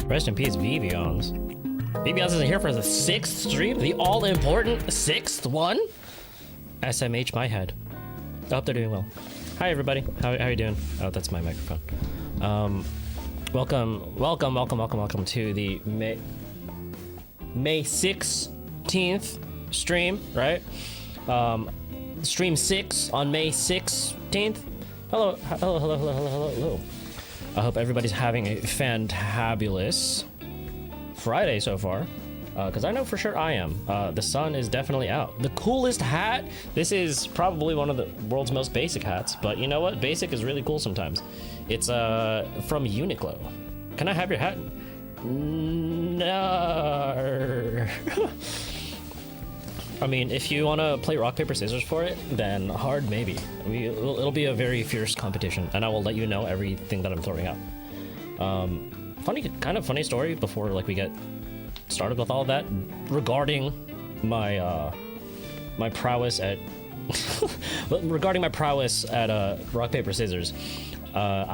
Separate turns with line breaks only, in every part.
Rest in peace, Vivians. Vivians isn't here for the 6th stream, the all-important 6th one. SMH my head. I hope they're doing well. Hi everybody, how are you doing? Oh, that's my microphone. Welcome to the May 16th stream, right? Stream 6 on May 16th. Hello. I hope everybody's having a fantabulous Friday so far, because I know for sure I am. The sun is definitely out. The coolest hat. This is probably one of the world's most basic hats, but you know what? Basic is really cool sometimes. It's from Uniqlo. Can I have your hat? No. I mean, if you want to play rock, paper, scissors for it, then hard maybe. It'll be a very fierce competition, and I will let you know everything that I'm throwing out. Funny story before like we get started with all of that regarding my my prowess at rock, paper, scissors. There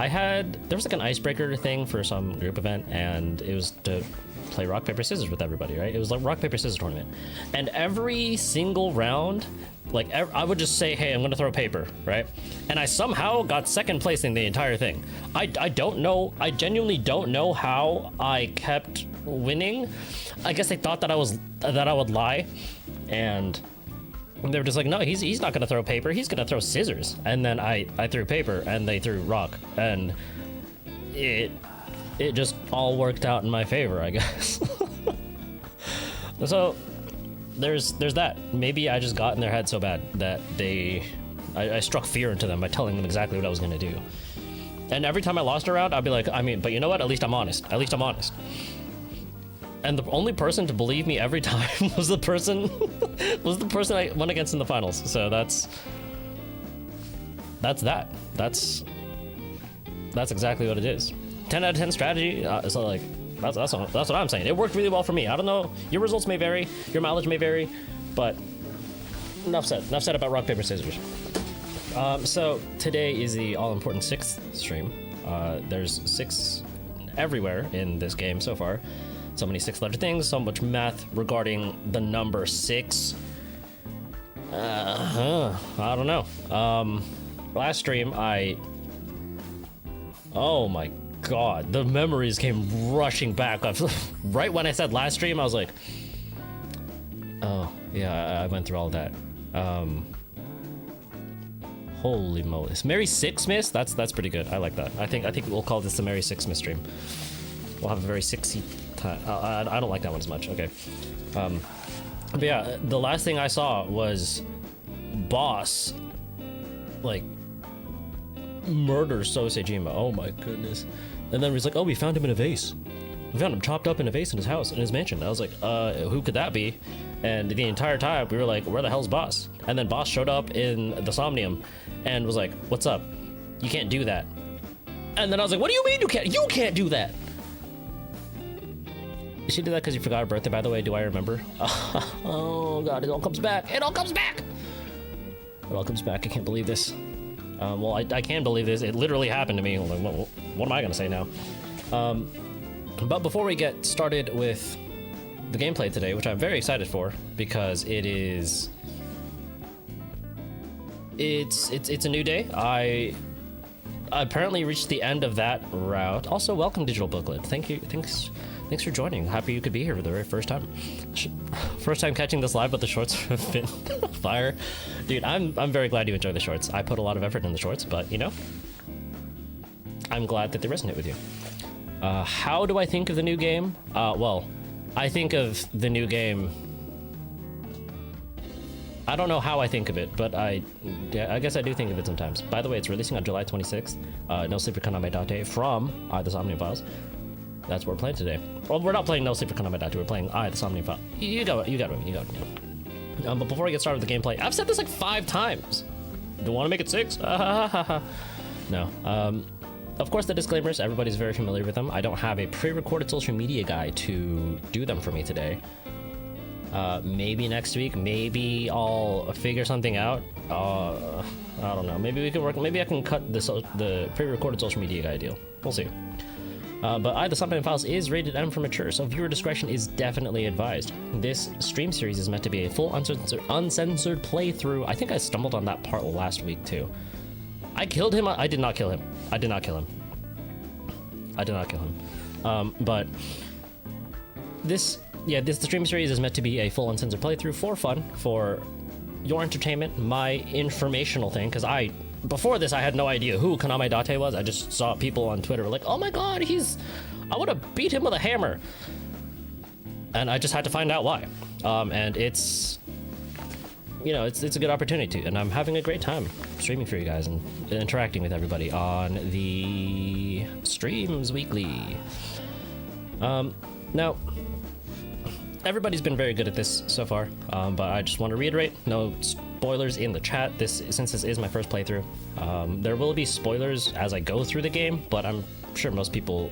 was like an icebreaker thing for some group event, and it was to play rock, paper, scissors with everybody, right? It was like rock, paper, scissors tournament. And every single round, like I would just say, hey, I'm gonna throw paper, right? And I somehow got second place in the entire thing. I don't know, I genuinely don't know how I kept winning. I guess they thought that I would lie, and they were just like, no, he's not gonna throw paper, he's gonna throw scissors. And then I threw paper and they threw rock, and it just all worked out in my favor, I guess. So there's that. Maybe I just got in their head so bad that I struck fear into them by telling them exactly what I was gonna do. And every time I lost a round, I'd be like, but you know what? At least I'm honest. And the only person to believe me every time was the person I went against in the finals. So that's that. That's exactly what it is. 10 out of 10 strategy. So like that's what I'm saying. It worked really well for me. I don't know. Your results may vary. Your mileage may vary. But enough said about rock, paper, scissors. So today is the all-important 6th stream. There's 6 everywhere in this game so far. So many 6-letter things, so much math regarding the number 6. I don't know. Last stream, oh my god, the memories came rushing back. Right when I said last stream, I was like, oh, yeah, I went through all of that. Holy moly. Merry Sixsmith? That's pretty good. I like that. I think we'll call this the Merry Sixsmith stream. We'll have a very 6y time. I don't like that one as much. Okay. But yeah, the last thing I saw was Boss, like, murder Sosejima. Oh my goodness. And then he's like, oh, we found him in a vase. We found him chopped up in a vase in his house, in his mansion. I was like, who could that be? And the entire time we were like, where the hell's Boss? And then Boss showed up in the Somnium and was like, what's up? You can't do that. And then I was like, what do you mean you can't do that? Did she do that because you forgot her birthday, by the way? Do I remember? Oh god, it all comes back. It all comes back. I can't believe this. Well, I can believe this. It literally happened to me. Like, what am I gonna say now? But before we get started with the gameplay today, which I'm very excited for, because it's a new day. I apparently reached the end of that route. Also, welcome, Digital Booklet. Thanks for joining. Happy you could be here for the very first time. First time catching this live, but the shorts have been fire. Dude, I'm very glad you enjoy the shorts. I put a lot of effort in the shorts, but you know, I'm glad that they resonate with you. How do I think of the new game? Well, I think of the new game I don't know how I think of it, but yeah, I guess I do think of it sometimes. By the way, it's releasing on July 26th. No Sleep for Kaname Date from the SOMNIUM Files. That's what we're playing today. Well, we're not playing No Sleep for Kaname Date. We're playing the SOMNIUM File. You got it. But before we get started with the gameplay, I've said this like 5 times. Do you want to make it 6? No. Of course, the disclaimers, everybody's very familiar with them. I don't have a pre-recorded social media guy to do them for me today. Maybe next week, maybe I'll figure something out. I don't know. Maybe we can work. Maybe I can cut the pre-recorded social media guy deal. We'll see. But the SOMNIUM Files is rated M for mature, so viewer discretion is definitely advised. This stream series is meant to be a full uncensored playthrough. I think I stumbled on that part last week too. I killed him. I did not kill him. But this stream series is meant to be a full uncensored playthrough for fun, for your entertainment, my informational thing, because before this I had no idea who Kaname Date was. I just saw people on Twitter like, oh my god, I want to beat him with a hammer. And I just had to find out why. And it's a good opportunity to, and I'm having a great time streaming for you guys and interacting with everybody on the streams weekly. Now, everybody's been very good at this so far, but I just want to reiterate, no spoilers in the chat. Since this is my first playthrough, there will be spoilers as I go through the game, but I'm sure most people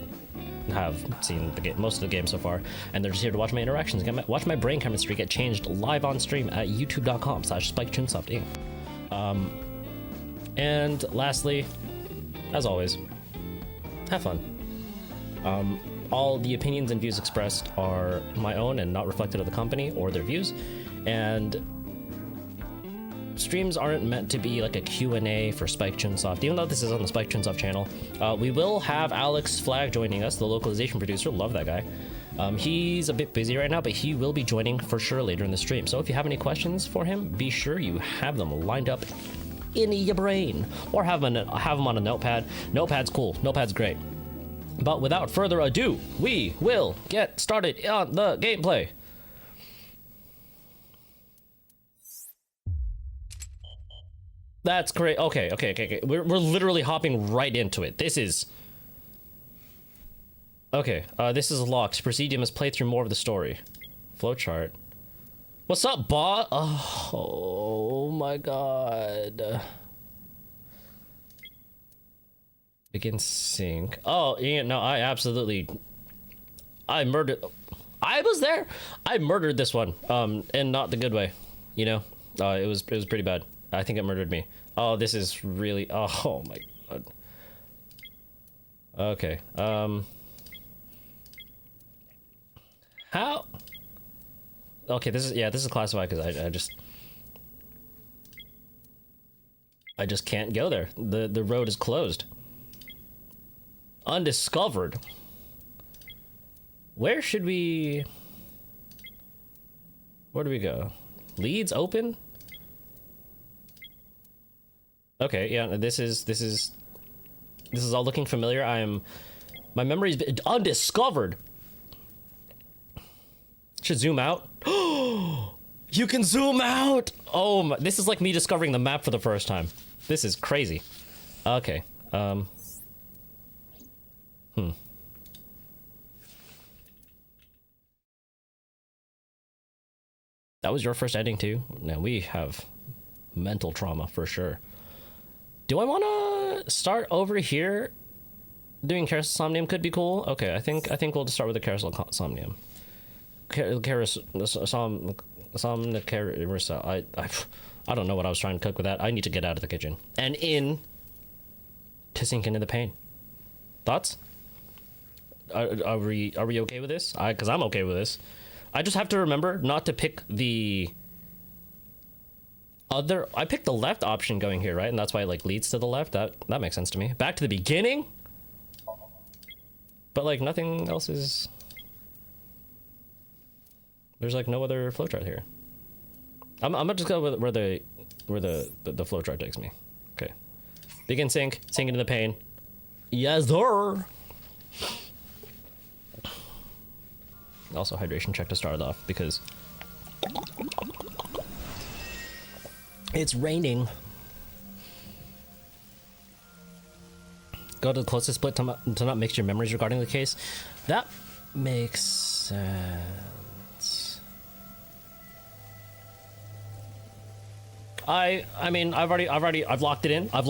have seen most of the game so far, and they're just here to watch my interactions, watch my brain chemistry get changed live on stream at youtube.com/SpikeChunsoft Inc. And lastly, as always, have fun. All the opinions and views expressed are my own and not reflected of the company or their views, and streams aren't meant to be like a Q&A for Spike Chunsoft, even though this is on the Spike Chunsoft channel. We will have Alex Flagg joining us, the localization producer. Love that guy. He's a bit busy right now, but he will be joining for sure later in the stream. So if you have any questions for him, be sure you have them lined up in your brain, or have them on a notepad. Notepad's cool. Notepad's great. But without further ado, we will get started on the gameplay. That's great. Okay. We're literally hopping right into it. This is... Okay, this is locked. Proceed, you must play through more of the story. Flowchart. What's up, bot? Oh my god. Begin sync. Oh, yeah, no, I murdered... I was there! I murdered this one, and not the good way, you know? It was pretty bad. I think it murdered me. Oh, this is really... Oh my god. Okay, how? Okay, this is classified because I just can't go there. The road is closed. Undiscovered. Where do we go? Leads open? Okay, yeah, this is all looking familiar. My memory's been undiscovered. Should zoom out. You can zoom out. Oh my, this is like me discovering the map for the first time. This is crazy. Okay. That was your first ending too? Now we have mental trauma for sure. Do I want to start over here? Doing Carousel Somnium could be cool. Okay, I think we'll just start with the Carousel Somnium. I don't know what I was trying to cook with that. I need to get out of the kitchen and to sink into the pain. Thoughts? Are we okay with this? Because I'm okay with this. I just have to remember not to pick the other... I picked the left option going here, right? And that's why it like leads to the left. That makes sense to me. Back to the beginning? But like nothing else is... There's like no other flowchart here. I'm gonna just go with where the flowchart takes me. Okay. Begin sink into the pain. Yes, sir. Also hydration check to start off because It's raining. Go to the closest split to not mix your memories regarding the case. That makes sense. I mean, I've locked it in. I'm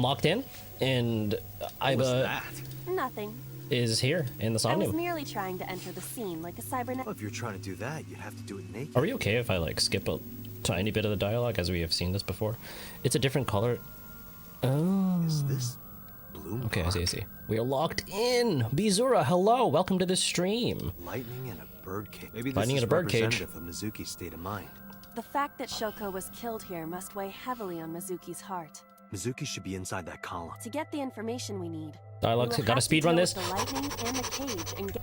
locked in, and Aiba
Nothing.
is here in the
I was
Somnium.
merely trying to enter the scene like a cybernet.
Well, if you're trying to do that, you'd have to do it naked.
Are we okay if I like skip a tiny bit of the dialogue, as we have seen this before? It's a different color. Oh.
Is this Bloom
Okay, I
Park?
see, I see. We are locked in! Bizura, hello! Welcome to the stream!
Lightning and a birdcage. Maybe this
Lightning
is
and a birdcage.
representative of Mizuki's state of mind.
The fact that Shoko was killed here must weigh heavily on Mizuki's heart.
Mizuki should be inside that column.
To get the information we need,
Dialogue,
we will
gotta
have to
speedrun
deal
this.
with the lightning and the cage and get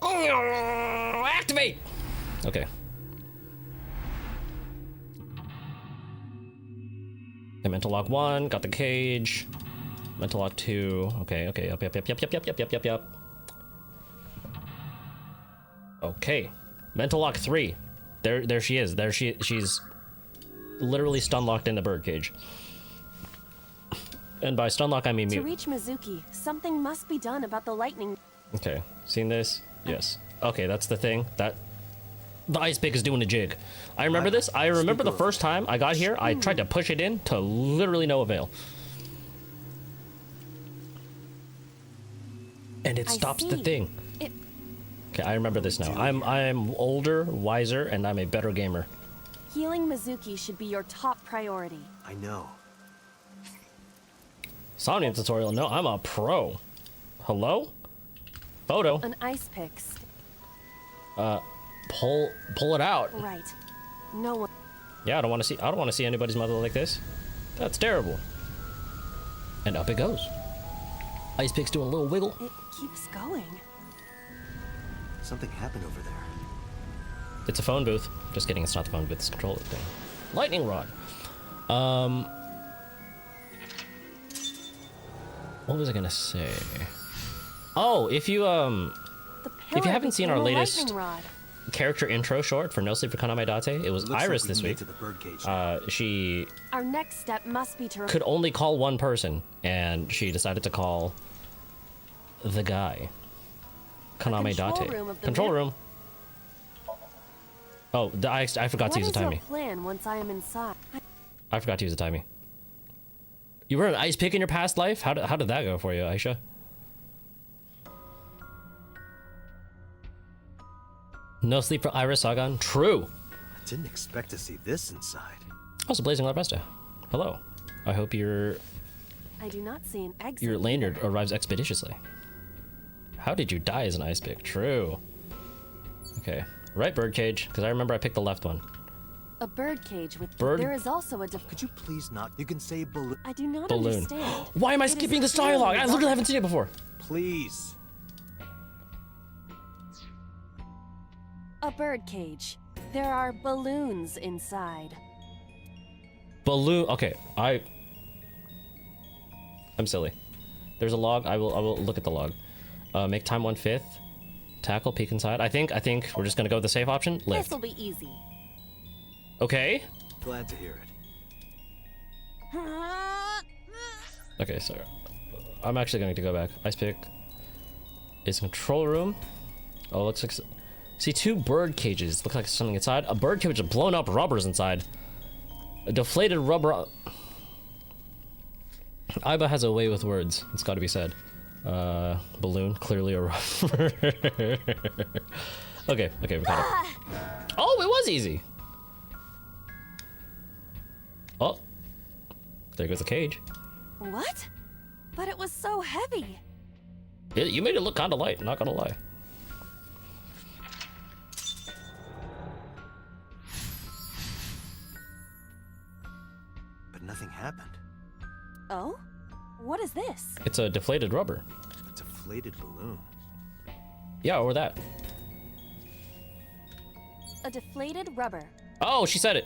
Activate! Okay. Okay, mental lock 1, got the cage. Mental lock 2, okay, yep. Okay. Mental lock 3. There she is. She's literally stun locked in the bird cage. And by stun lock I mean
to
mute.
reach Mizuki. Something must be done about the lightning.
Okay, seen this? Yes. Okay, that's the thing. That the ice pick is doing a jig. I remember this. I remember the first time I got here, I tried to push it in to literally no avail. And it
I
stops the
see.
thing.
It
Okay, I remember this now. I'm older, wiser, and I'm a better gamer.
healing Mizuki should be your top priority.
I know.
Somnium tutorial. No, I'm a pro. Hello? Photo.
An ice picks.
Pull it out.
Right. No one.
Yeah, I don't want to see anybody's mother like this. That's terrible. And up it goes. Ice pick's doing a little wiggle.
It keeps going.
Something happened over there.
It's a phone booth. Just kidding, it's not the phone booth, it's the controller thing. Lightning rod. What was I gonna say? Oh, if you
The pillar
haven't seen
became
our
a
latest
lightning rod.
character intro short for No Sleep for Kaname Date, it was
Looks
Iris
like we
this
can get
week.
to the birdcage now.
She
Our next step must be to
could only call one person, and she decided to call the guy. Kaname
control
Date.
room of the
Control
map.
room. Oh, I forgot to use the
What
timing.
is your plan once I am inside?
I forgot to use the timing. You were an ice pick in your past life? How did that go for you, Aisha? No sleep for Iris Sagan? True.
I didn't expect to see this inside.
Also, Blazing Larpesta. Hello. I hope your
I do not see an exit.
your lanyard arrives expeditiously. How did you die as an ice pick? True. Okay. Right birdcage, because I remember I picked the left one.
A bird cage with.
Bird-
There is also a.
Could you please not? You can say balloon.
I do not
Balloon.
understand.
Why am I
It is
skipping this
clearly
dialogue? I literally
not-
haven't seen it before.
Please.
A bird cage. There are balloons inside.
Balloon. Okay, I'm silly. There's a log. I will look at the log. Make time 1/5. Tackle, peek inside. I think we're just gonna go with the safe option.
This
Lift.
will be easy.
Glad to hear it.
Okay, so I'm actually going to go back. Ice pick is control room. Oh, looks like see two bird cages. Look like something inside. A bird cage with blown up rubbers inside. A deflated rubber. Aiba has a way with words. It's got to be said. Balloon, clearly a rubber. Okay, we got it. Oh, it was easy. Oh, there goes the cage.
What? But it was so heavy.
Yeah, you made it look kind of light, not gonna lie.
But nothing happened.
Oh? What is this?
It's a deflated rubber.
A deflated balloon.
Yeah, or that.
A deflated rubber.
Oh, she said it.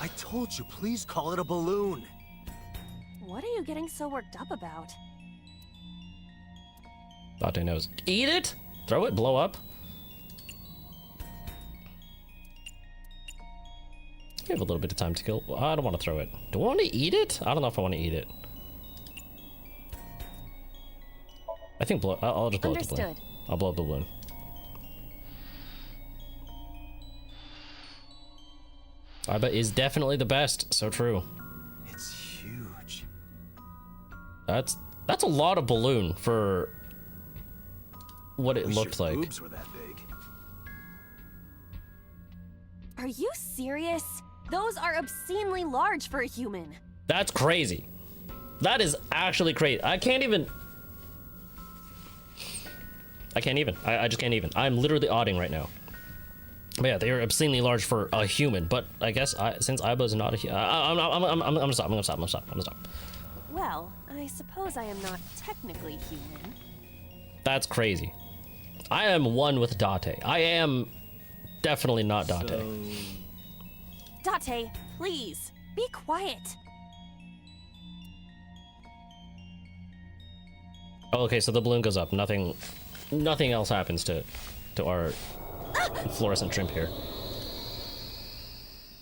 I told you, please call it a balloon.
What are you getting so worked up about?
Dante knows. Eat it? Throw it? Blow up? We have a little bit of time to kill. I don't want to throw it. Do I want to eat it? I don't know if I want to eat it. I think I'll just blow up the balloon. I'll blow up the balloon. Aiba is definitely the best. So true.
It's huge.
That's a lot of balloon for what it
Wish
looked
your
like.
boobs were that big.
Are you serious? Those are obscenely large for a human.
That's crazy. That is actually crazy. I can't even. I just can't even. I'm literally odding right now. But yeah, they are obscenely large for a human. But I guess since Aiba is not a human, I'm gonna stop.
Well, I suppose I am not technically human.
That's crazy. I am one with Date. I am definitely not Date.
Date, please, be quiet.
Oh, okay, so the balloon goes up. Nothing else happens to our fluorescent shrimp here.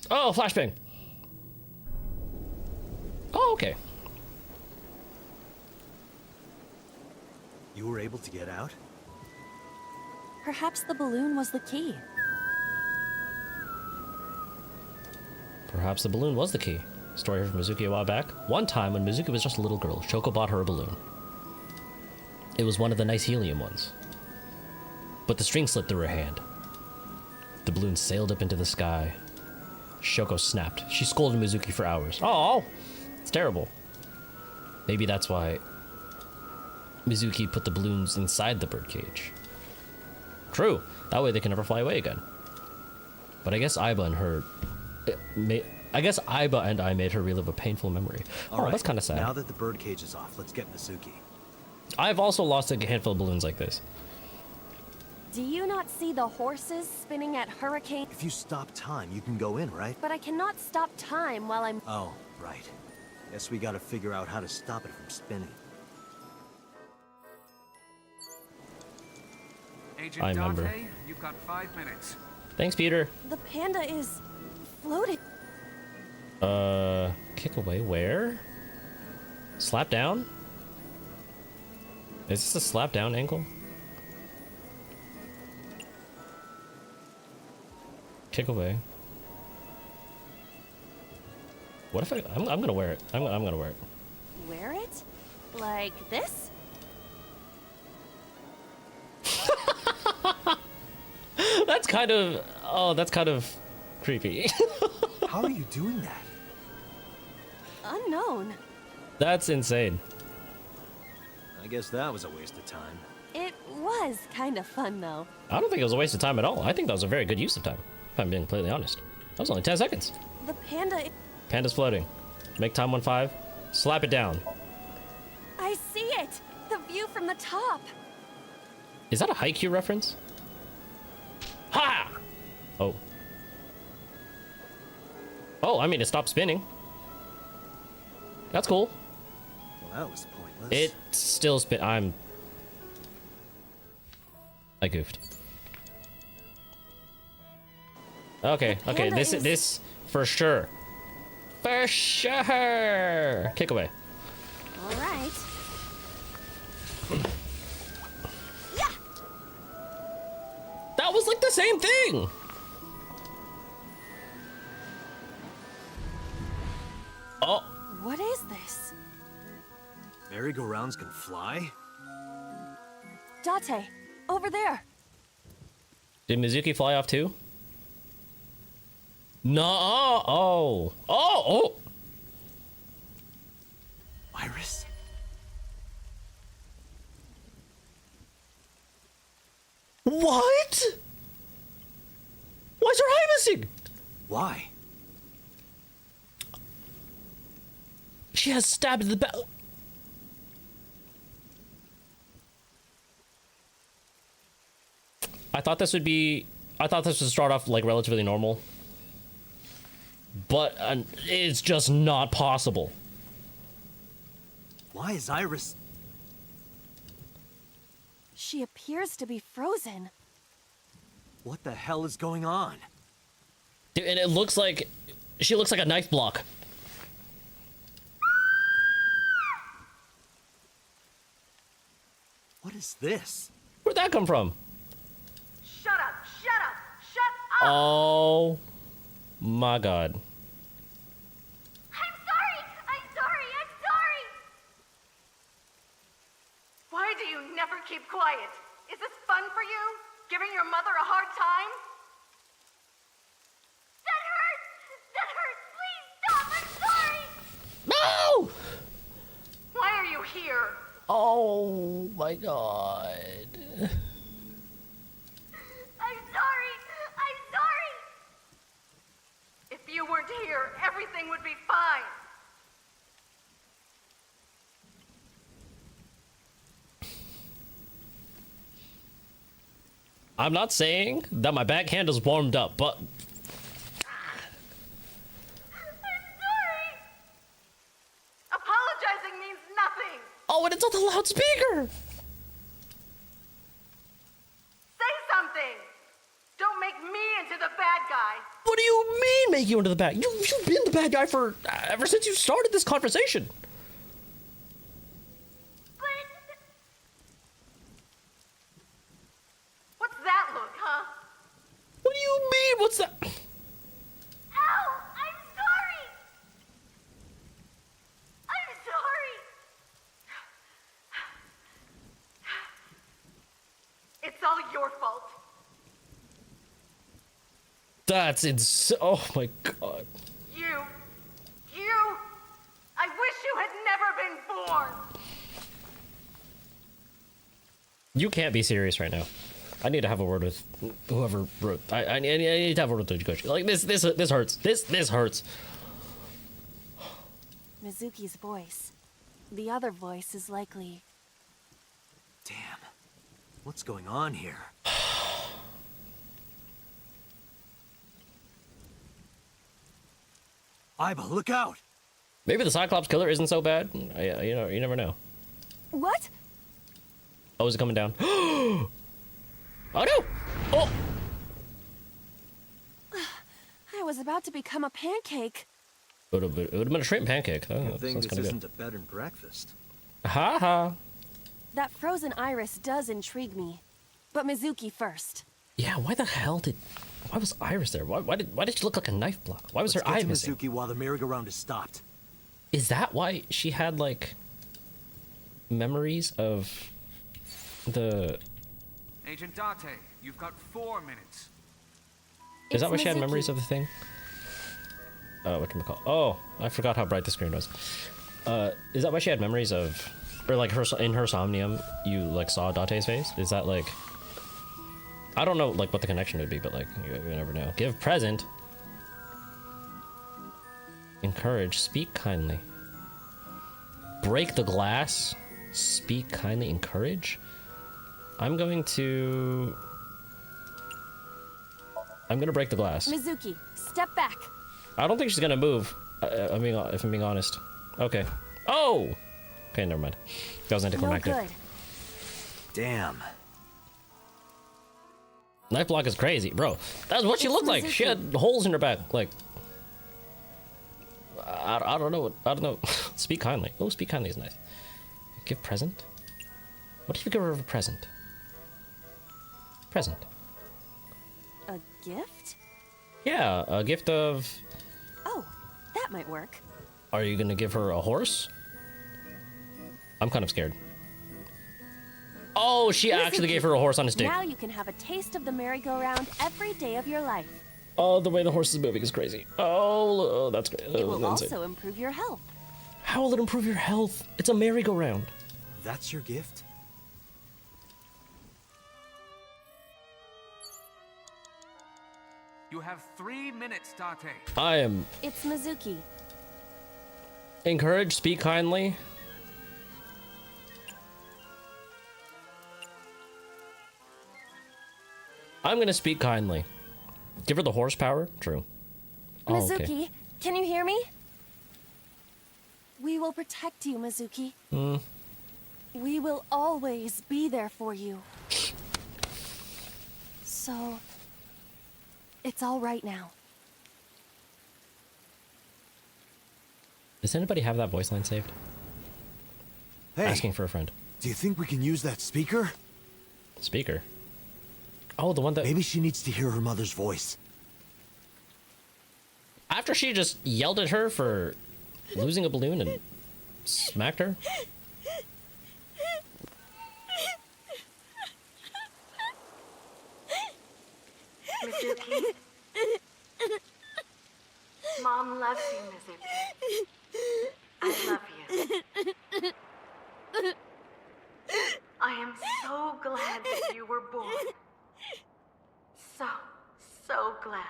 Oh, flashbang. Oh, okay.
You were able to get out?
Perhaps the balloon was the key.
Perhaps the balloon was the key. Story from Mizuki a while back. One time when Mizuki was just a little girl, Shoko bought her a balloon. It was one of the nice helium ones. But the string slipped through her hand. The balloon sailed up into the sky. Shoko snapped. She scolded Mizuki for hours. Oh, it's terrible. Maybe that's why Mizuki put the balloons inside the birdcage. True. That way they can never fly away again. But I guess Aiba and I made her relive a painful memory.
All right,
that's kind of sad.
Now that the birdcage is off, let's get Mizuki.
I've also lost a handful of balloons like this.
Do you not see the horses spinning at hurricane?
If you stop time, you can go in, right?
But I cannot stop time while I'm...
Oh, right. Guess we gotta figure out how to stop it from spinning.
Agent
I remember.
Dante, you've got 5 minutes.
Thanks, Peter.
The panda is floating.
Kick away where? Slap down? Is this a slap down angle? Kick away. What if I'm gonna wear it. I'm gonna wear it.
Wear it? Like this?
That's kind of creepy.
How are you doing that?
Unknown.
That's insane.
I guess that was a waste of time.
It was kind of fun, though.
I don't think it was a waste of time at all. I think that was a very good use of time, if I'm being completely honest. That was only 10 seconds.
The panda...
Panda's floating. Make time 1-5. Slap it down.
I see it! The view from the top!
Is that a Haikyuu reference? Ha! Oh. Oh, I mean, it stopped spinning. That's cool.
Well, that was pointless.
It still spin. I goofed. Okay, okay, this for sure. For sure. Kick away.
All right.
That was like the same thing. Oh.
What is this?
Merry-go-rounds can fly?
Date, over there.
Did Mizuki fly off too? No. Oh. Oh. Oh.
Iris?
What? Why's her eye missing?
Why?
She has stabbed the back. I thought this would start off like relatively normal. But it's just not possible.
Why is Iris...
She appears to be frozen.
What the hell is going on?
Dude, and it looks like She looks like a knife block.
What is this?
Where'd that come from?
Shut up! Shut up! Shut up!
Oh my god.
I'm sorry! I'm sorry! I'm sorry! Why do you never keep quiet? Is this fun for you? Giving your mother a hard time? That hurts! That hurts! Please stop! I'm sorry!
No!
Why are you here?
Oh my god.
I'm sorry! I'm sorry! If you weren't here, everything would be fine.
I'm not saying that my backhand is warmed up, but
I'm sorry! Apologizing means nothing!
oh, and it's on the loudspeaker.
Say something! Don't make me into the bad guy!
What do you mean make you into the bad? You've been the bad guy for ever since you started this conversation.
But... What's that look, huh?
What do you mean? What's that?
Ow! I'm sorry! I'm sorry! It's all your fault.
That's insane. Oh my god.
You... I wish you had never been born!
You can't be serious right now. I need to have a word with whoever wrote. I need to have a word with the coach. Like this hurts. This hurts.
Mizuki's voice. The other voice is likely...
Damn. What's going on here? Aiba, look out!
Maybe the Cyclops killer isn't so bad. You know, you never know.
What?
Oh, is it coming down? Oh no! Oh!
I was about to become a pancake.
It would have been a shrimp pancake. Oh,
Good
that
thing
sounds
this
kind of
isn't
good.
a bed and breakfast.
Ha ha.
That frozen iris does intrigue me. But Mizuki first.
Yeah, why was Iris there? Why did she look like a knife block? Why was
Let's
her eye
get to
missing?
Mizuki while the merry-go-round is stopped.
Is that why she had like memories of the?
Agent Date, you've got 4 minutes.
Is that
It's
why she had
Mizuki.
memories of the thing? Whatchamacall? Oh, I forgot how bright the screen was. Is that why she had memories of, or like in her Somnium, you like saw Date's face? Is that like? I don't know like what the connection would be, but like you never know. Give present. Encourage. Speak kindly. Break the glass. Speak kindly. Encourage. I'm gonna break the glass.
Mizuki, step back.
I don't think she's gonna move. If I'm being honest. Okay. Oh. Okay, never mind. That was
No
anticlimactic.
good.
Damn.
Knife block is crazy, bro. That's what she
It's
looked like. She
Mizuki.
had holes in her back. Like, I don't know. I don't know. Speak kindly. Oh, speak kindly is nice. Give present. What if you give her a present? Present.
A gift?
Yeah, a gift of.
Oh, that might work.
Are you gonna give her a horse? I'm kind of scared. Oh, she actually
Mizuki,
gave her a horse on a stick.
Now you can have a taste of the merry-go-round every day of your life.
Oh, the way the horse is moving is crazy. Oh, that's great.
It will
That's
also improve your health.
How will it improve your health? It's a merry-go-round.
That's your gift?
You have 3 minutes, Date.
I am
It's Mizuki.
encouraged. Speak kindly. I'm gonna speak kindly. Give her the horsepower. True. Oh,
Mizuki,
okay.
can you hear me? We will protect you, Mizuki. We will always be there for you. So, it's all right now.
Does anybody have that voice line saved?
Hey,
Asking for a friend.
do you think we can use that speaker?
Speaker. Oh, the one that...
Maybe she needs to hear her mother's voice.
After she just yelled at her for losing a balloon and smacked her?
Mizuki. Mom loves you, Mizuki. I love you. I am so glad that you were born. So glad.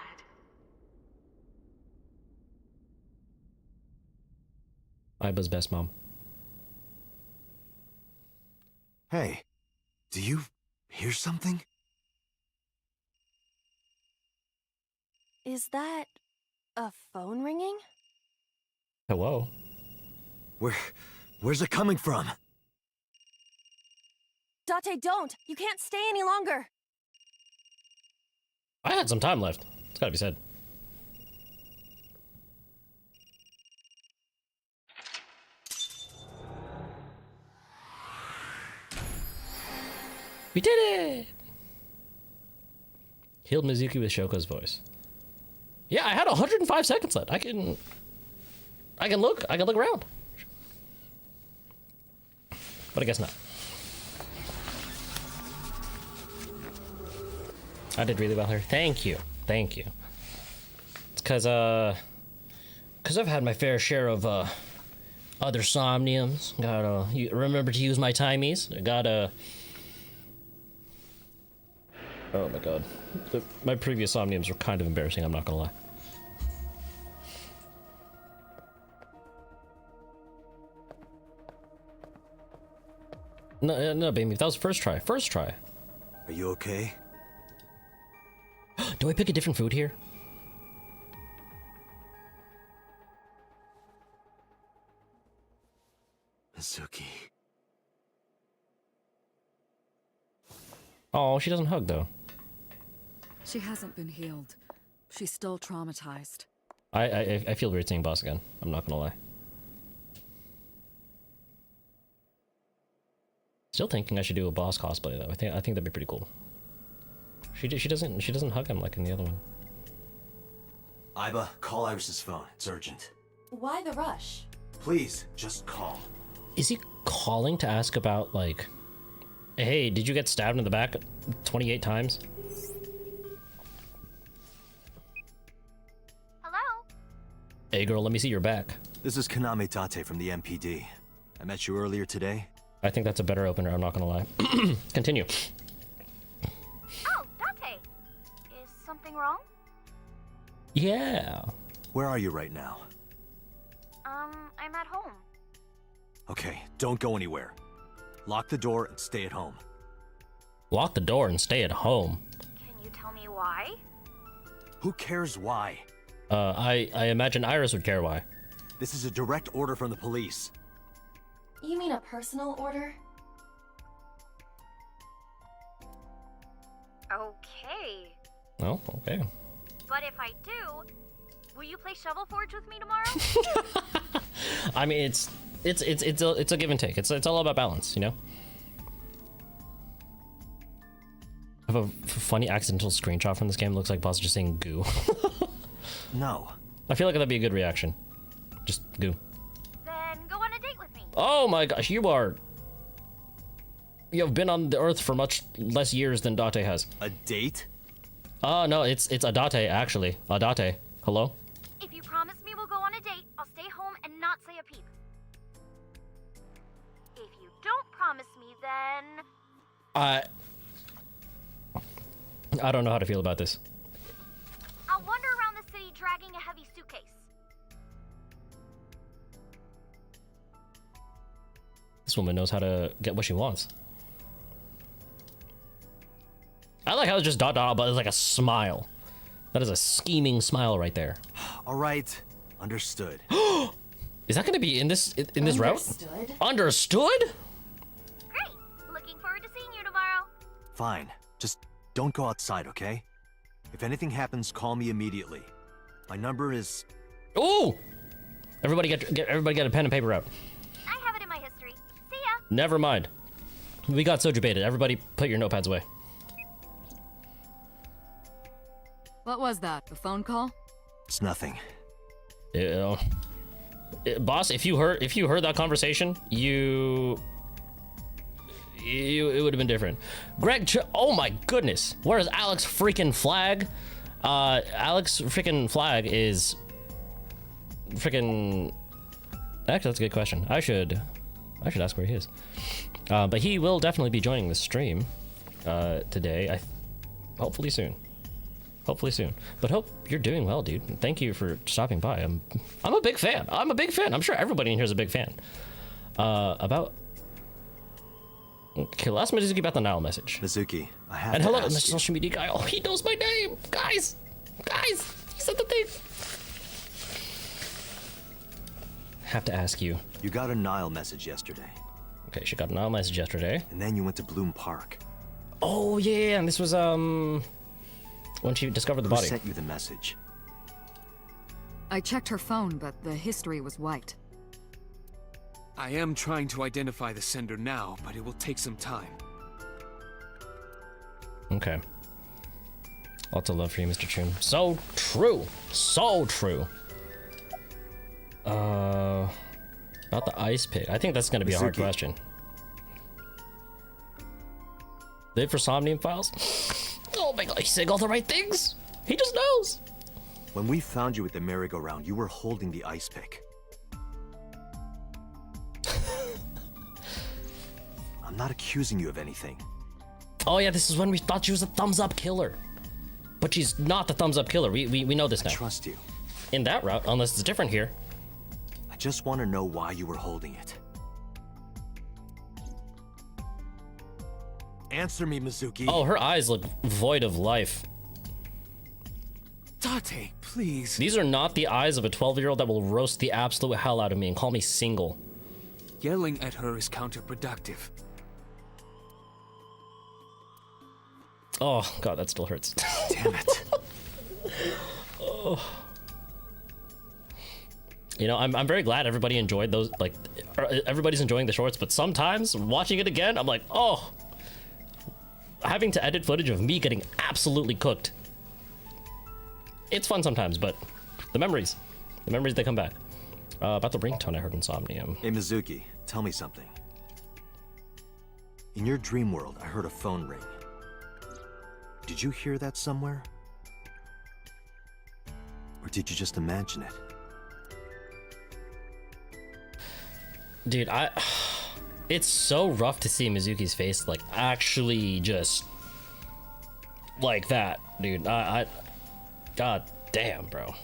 Aiba's best mom.
Hey, do you hear something?
Is that a phone ringing?
Hello?
Where's it coming from?
Date, don't! You can't stay any longer!
I had some time left. It's gotta be said. We did it! Healed Mizuki with Shoko's voice. Yeah, I had 105 seconds left. I can look around. But I guess not. I did really well here. Thank you. Thank you. It's cause I've had my fair share of other somniums. Gotta remember to use my timies. Gotta... Oh my god. My previous somniums were kind of embarrassing, I'm not gonna lie. No, baby, that was first try. First try.
Are you okay?
Do I pick a different food here?
Mizuki.
Oh, she doesn't hug though.
She hasn't been healed. She's still traumatized.
I feel weird saying boss again. I'm not gonna lie. Still thinking I should do a boss cosplay though. I think that'd be pretty cool. She doesn't hug him like in the other one.
Aiba, call Iris's phone. It's urgent.
Why the rush?
Please, just call.
Is he calling to ask about like, hey, did you get stabbed in the back 28 times?
Hello?
Hey girl, let me see your back.
This is Kaname Tate from the MPD. I met you earlier today.
I think that's a better opener, I'm not gonna lie. Continue.
Oh, Date. Is something wrong?
Yeah.
Where are you right now?
I'm at home.
Okay, don't go anywhere. Lock the door and stay at home.
Lock the door and stay at home.
Can you tell me why?
Who cares why?
I imagine Iris would care why.
This is a direct order from the police.
You mean a personal order?
Okay.
Oh, okay.
But if I do, will you play Shovel Forge with me tomorrow?
I mean, it's a give and take. It's all about balance, you know. I have a funny accidental screenshot from this game. It looks like boss just saying goo.
No.
I feel like that'd be a good reaction. Just goo.
Then go on a date with me.
Oh my gosh, you have been on the earth for much less years than Date has.
A date?
No, it's Adate actually. Adate. Hello?
If you promise me we'll go on a date, I'll stay home and not say a peep. If you don't promise me, then...
I don't know how to feel about this.
I'll wander around the city dragging a heavy suitcase.
This woman knows how to get what she wants. I like how it's just dot dot, but it's like a smile. That is a scheming smile right there.
All right. Understood.
Is that going to be in this route?
Understood.
Understood?
Great! Looking forward to seeing you tomorrow.
Fine. Just don't go outside, okay? If anything happens, call me immediately. My number is...
Ooh! Everybody get a pen and paper out.
I have it in my history. See ya.
Never mind. We got so debated. Everybody put your notepads away.
What was that? The phone call?
It's nothing.
You know, boss, if you heard that conversation, it would have been different. Oh my goodness, where's Alex freaking Flag? Alex freaking Flag is freaking. Actually, that's a good question. I should ask where he is. But he will definitely be joining the stream today. Hopefully soon. But hope you're doing well, dude. Thank you for stopping by. I'm a big fan. I'm sure everybody in here is a big fan. Okay, last Mizuki about the Nile message.
Mizuki, I have
And
to
hello,
ask
Mr.
you.
Social Media Guy. Oh, he knows my name. Guys, he said the thing. Have to ask you.
You got a Nile message yesterday,
Okay, she got a Nile message yesterday.
and then you went to Bloom Park.
Oh yeah, and this was when she discovered the
Who
body.
sent you the message?
I checked her phone, but the history was white.
I am trying to identify the sender now, but it will take some time.
Okay. Lots of love for you, Mr. Chun. So true. So true. About the ice pick. I think that's going to be a hard
Mizuki.
question. Live for Somnium files? Oh my god, he's saying all the right things. He just knows.
When we found you at the merry-go-round, you were holding the ice pick. I'm not accusing you of anything.
Oh yeah, this is when we thought she was a thumbs up killer. But she's not the thumbs up killer. We know this
I
now.
trust you.
In that route, unless it's different here.
I just want to know why you were holding it. Answer me, Mizuki.
Oh, her eyes look void of life.
Date, please.
These are not the eyes of a 12-year-old that will roast the absolute hell out of me and call me single.
Yelling at her is counterproductive.
Oh god, that still hurts.
Damn it.
You know, I'm very glad everybody enjoyed those, like, everybody's enjoying the shorts, but sometimes watching it again, I'm like, oh, having to edit footage of me getting absolutely cooked. It's fun sometimes, but the memories, they come back. About the ringtone I heard in Somnium.
Hey, Mizuki, tell me something. In your dream world, I heard a phone ring. Did you hear that somewhere? Or did you just imagine it?
Dude, it's so rough to see Mizuki's face, like, actually just like that, dude. God damn, bro.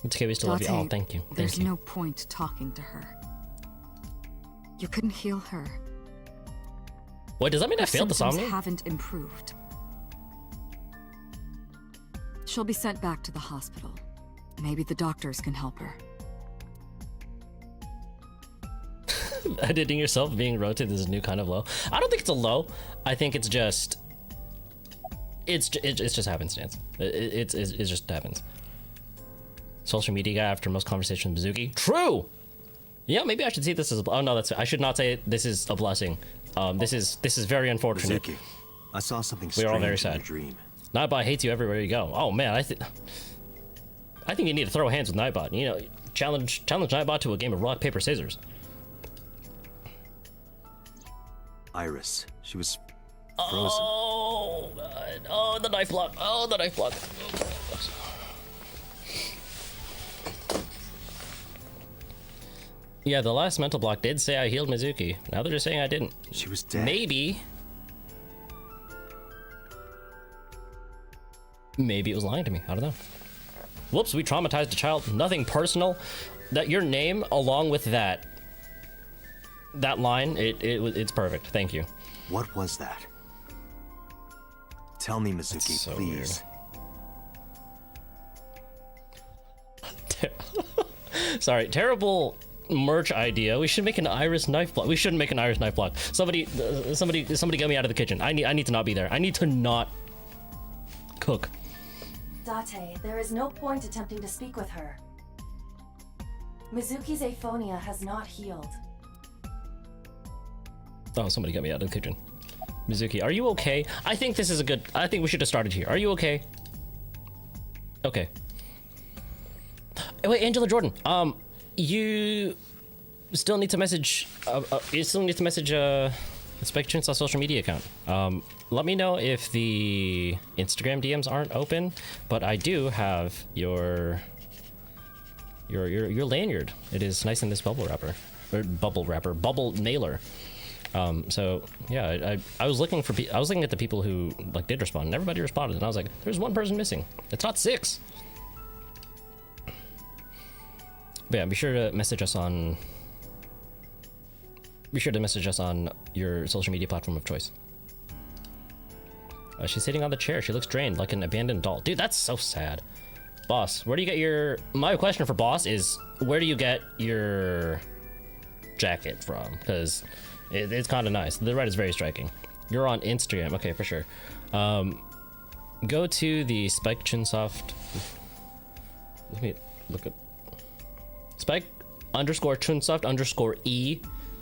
It's okay, we still love you. Oh,
Date,
thank you.
There's
Thank you.
no point talking to her. You couldn't heal her.
Wait, does that mean I
Her
failed the
symptoms
Somnium?
haven't improved. She'll be sent back to the hospital. Maybe the doctors can help her.
Editing yourself being rotated is a new kind of low. I don't think it's a low. I think it's just... It's just happenstance. It just happens. Social media guy after most conversation with Mizuki. True! Yeah, maybe I should see this as a... Oh no, I should not say this is a blessing. This is very unfortunate.
Mizuki, I saw something
We
strange
are all very
in
sad.
your dream.
Nightbot hates you everywhere you go. Oh man, I think you need to throw hands with Nightbot. You know, challenge Nightbot to a game of rock paper scissors.
Iris, she was frozen.
Oh god! Oh, the knife block! Oh, the knife block! Yeah, the last mental block did say I healed Mizuki. Now they're just saying I didn't.
She was dead.
Maybe it was lying to me. I don't know. Whoops, we traumatized a child. Nothing personal. That your name, along with that line, it's perfect. Thank you.
What was that? Tell me, Mizuki,
so
please.
Sorry, terrible merch idea. We should make an Iris knife block. We shouldn't make an Iris knife block. Somebody get me out of the kitchen. I need to not be there. I need to not cook.
Date, there is no point attempting to speak with her. Mizuki's aphonia has not healed.
Oh, somebody got me out of the kitchen. Mizuki, are you okay? I think this is a good... I think we should have started here. Are you okay? Okay. Wait, Angela Jordan. You still need to message... Spike Chunsoft social media account. Let me know if the Instagram DMs aren't open, but I do have your lanyard. It is nice in this bubble wrapper. Or bubble mailer. So yeah, I was looking for I was looking at the people who like did respond, and everybody responded, and I was like, there's one person missing. It's not 6. But yeah, be sure to message us on your social media platform of choice. She's sitting on the chair. She looks drained, like an abandoned doll. Dude, that's so sad. Boss, where do you get your... My question for Boss is, where do you get your jacket from? Because it's kind of nice. The red is very striking. You're on Instagram. Okay, for sure. Go to the Spike Chunsoft... Let me look at... Spike _Chunsoft_E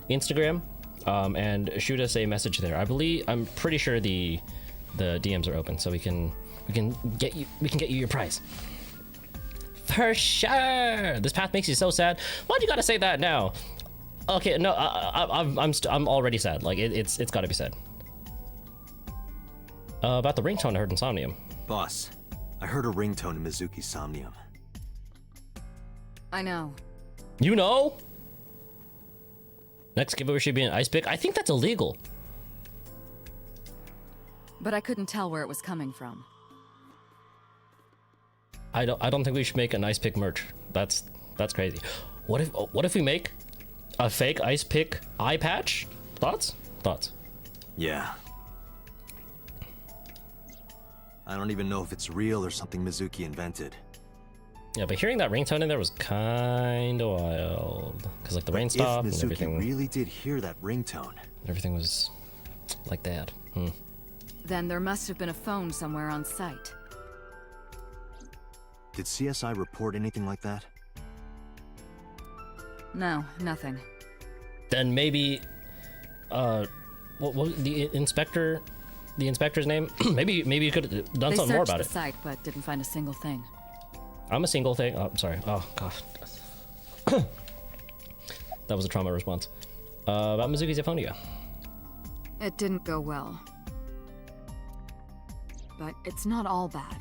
Instagram, and shoot us a message there. I'm pretty sure the DMs are open, so we can get you your prize. For sure. This path makes you so sad. Why'd you gotta say that now? Okay, no, I'm already sad. Like it's gotta be sad. About the ringtone I heard in Somnium.
Boss, I heard a ringtone in Mizuki's Somnium.
I know.
You know? Next giveaway should be an ice pick. I think that's illegal.
But I couldn't tell where it was coming from.
I don't think we should make an ice pick merch. That's crazy. What if we make a fake ice pick eye patch? Thoughts?
Yeah. I don't even know if it's real or something Mizuki invented.
Yeah, but hearing that ringtone in there was kind of wild. Because like the rain stopped and everything.
If Mizuki really did hear that ringtone,
everything was like that.
Then there must have been a phone somewhere on site.
did CSI report anything like that?
No, nothing.
Then maybe, what the inspector's name? maybe you could have done something more about
it. They searched the site, but didn't find a single thing.
I'm a single thing. Oh, I'm sorry. Oh god. That was a trauma response. About Mizuki's aphonia.
It didn't go well. But it's not all bad.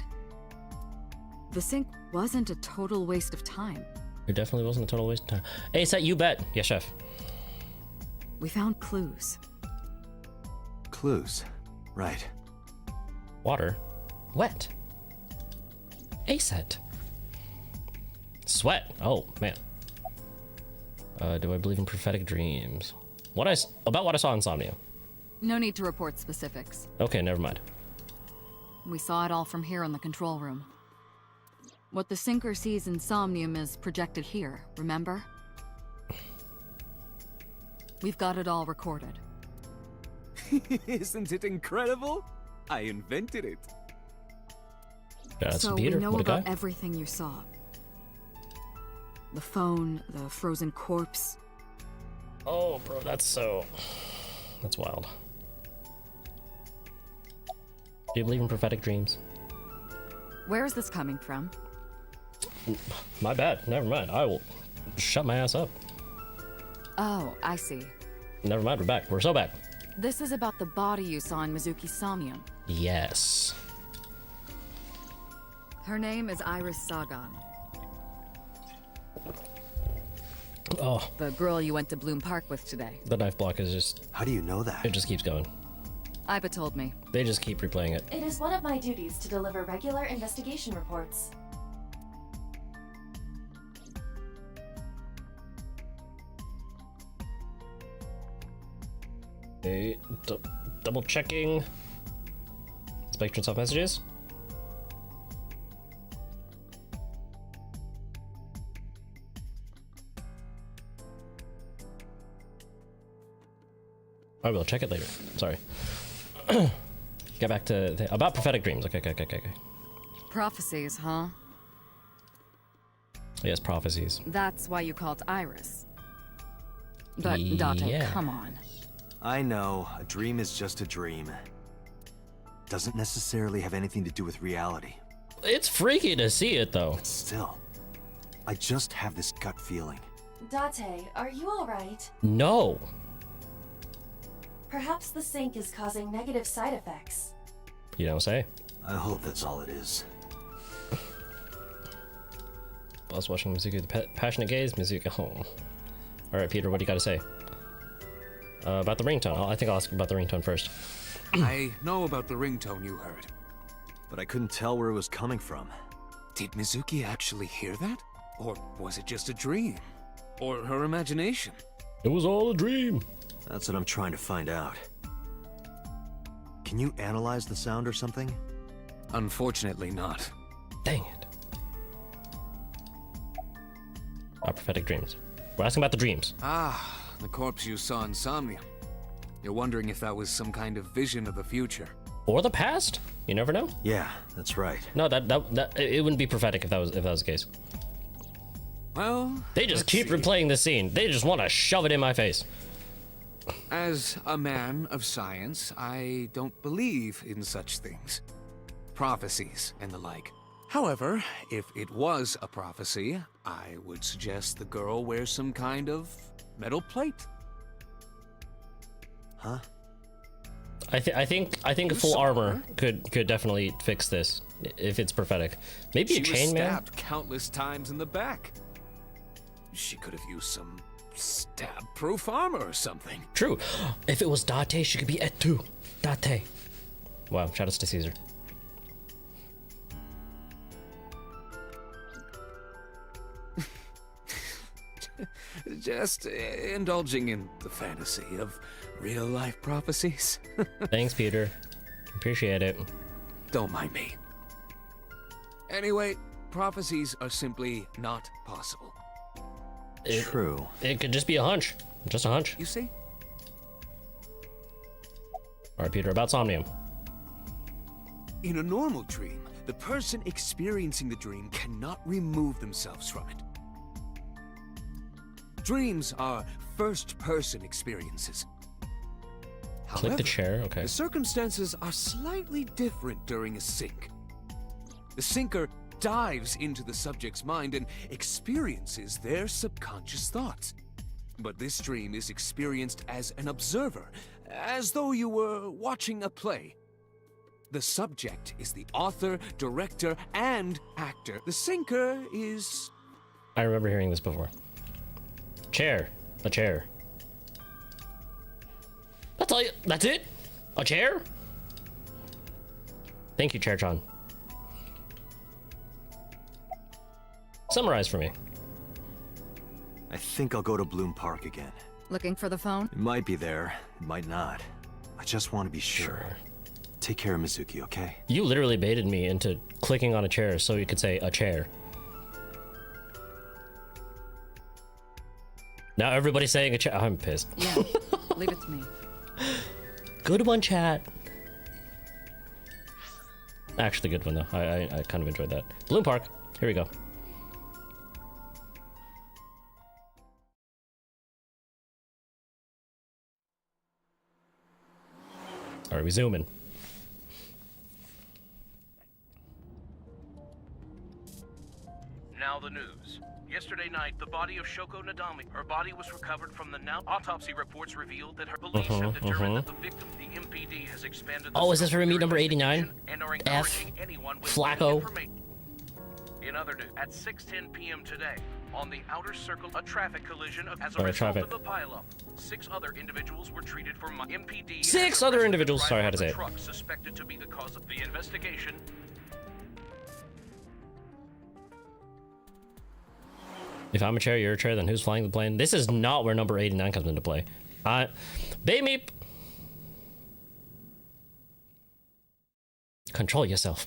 The sync wasn't a total waste of time.
It definitely wasn't a total waste of time. Hey, Set, you bet. Yes, chef.
We found clues.
Clues. Right.
Water. Wet. ASET. Sweat. Oh, man. Do I believe in prophetic dreams? About what I saw in Somnium.
No need to report specifics.
Okay, never mind.
We saw it all from here in the control room. What the Sinker sees in Somnium is projected here, remember? We've got it all recorded.
Isn't it incredible? I invented it.
Yeah, that's
so
Peter.
We know
What a
about
guy.
everything you saw. The phone, the frozen corpse.
Oh, bro, that's wild. Do you believe in prophetic dreams?
Where is this coming from?
My bad. Never mind. I will shut my ass up.
Oh, I see.
Never mind. We're back. We're so back.
This is about the body you saw in Mizuki's Somnium.
Yes.
Her name is Iris Sagan.
Oh,
The girl you went to Bloom Park with today.
the knife block is just...
How do you know that?
It just keeps going.
Iba told me.
They just keep replaying it.
It is one of my duties to deliver regular investigation reports.
Okay, double checking. Spike Chunsoft messages. I will check it later. Sorry. Get back to about prophetic dreams. Okay.
Prophecies, huh?
Yes, prophecies.
That's why you called Iris. But,
Yeah.
Date, come on.
I know, a dream is just a dream. Doesn't necessarily have anything to do with reality.
It's freaky to see it, though.
But still, I just have this gut feeling.
Date, are you alright?
No.
Perhaps the sink is causing negative side effects.
You don't say.
I hope that's all it is.
I was watching Mizuki, the passionate gaze. Mizuki, oh. All right, Peter, what do you got to say? About the ringtone. I think I'll ask about the ringtone first.
I know about the ringtone you heard.
But I couldn't tell where it was coming from.
Did Mizuki actually hear that? Or was it just a dream? Or her imagination?
It was all a dream.
That's what I'm trying to find out. Can you analyze the sound or something?
Unfortunately not.
Dang it. Our prophetic dreams. We're asking about the dreams.
Ah, the corpse you saw in Somnium. You're wondering if that was some kind of vision of the future.
Or the past. You never know.
Yeah, that's right.
No, that it wouldn't be prophetic if that was the case.
Well,
They just
let's
keep
see.
replaying the scene. They just want to shove it in my face.
As a man of science, I don't believe in such things. Prophecies and the like. However, if it was a prophecy, I would suggest the girl wears some kind of metal plate.
Huh?
I think a full armor could definitely fix this if it's prophetic. Maybe a
She was
chainmail.
stabbed countless times in the back. She could have used some stab-proof armor or something.
True. If it was Date, she could be et tu. Date. Wow, shout outs to Caesar.
Just indulging in the fantasy of real-life prophecies.
Thanks, Peter. Appreciate it.
Don't mind me. Anyway, prophecies are simply not possible.
True.
It could just be a hunch. Just a hunch.
You see?
All right, Peter, about Somnium.
In a normal dream, the person experiencing the dream cannot remove themselves from it. Dreams are first-person experiences.
Click the
However,
chair. Okay.
the circumstances are slightly different during a sync. The syncer dives into the subject's mind and experiences their subconscious thoughts. But this dream is experienced as an observer, as though you were watching a play. The subject is the author, director, and actor. The syncer is...
I remember hearing this before. Chair. A chair. That's all. That's it? A chair? Thank you, Chair-chan. Summarize for me.
I think I'll go to Bloom Park again.
Looking for the phone?
It might be there, it might not. I just want to be sure. Take care of Mizuki, okay?
You literally baited me into clicking on a chair so you could say a chair. Now everybody's saying a chair. I'm pissed.
Yeah. Leave it to me.
Good one, chat. Actually, good one though. I kind of enjoyed that. Bloom Park. Here we go. All right, we zoom in.
Now the news. Yesterday night, the body of Shoko Nadami, her body was recovered from the now autopsy reports revealed that her police have determined that the victim, the MPD, has expanded the
Oh, is this
scope
for
of
meet
their
number 89?
and are
F.
encouraging anyone with
Flacco.
any information. In other news, at 6:10 p.m. today, on the outer circle, a traffic collision as a result
traffic.
of the pileup. 6 other individuals were treated for MPD.
6
has
other
arrested the
individuals. Sorry, I had to
driver
say
of
it.
the truck suspected to be the cause of the investigation.
If I'm a chair, you're a chair, then who's flying the plane? This is not where number 89 comes into play. Baby! Control yourself.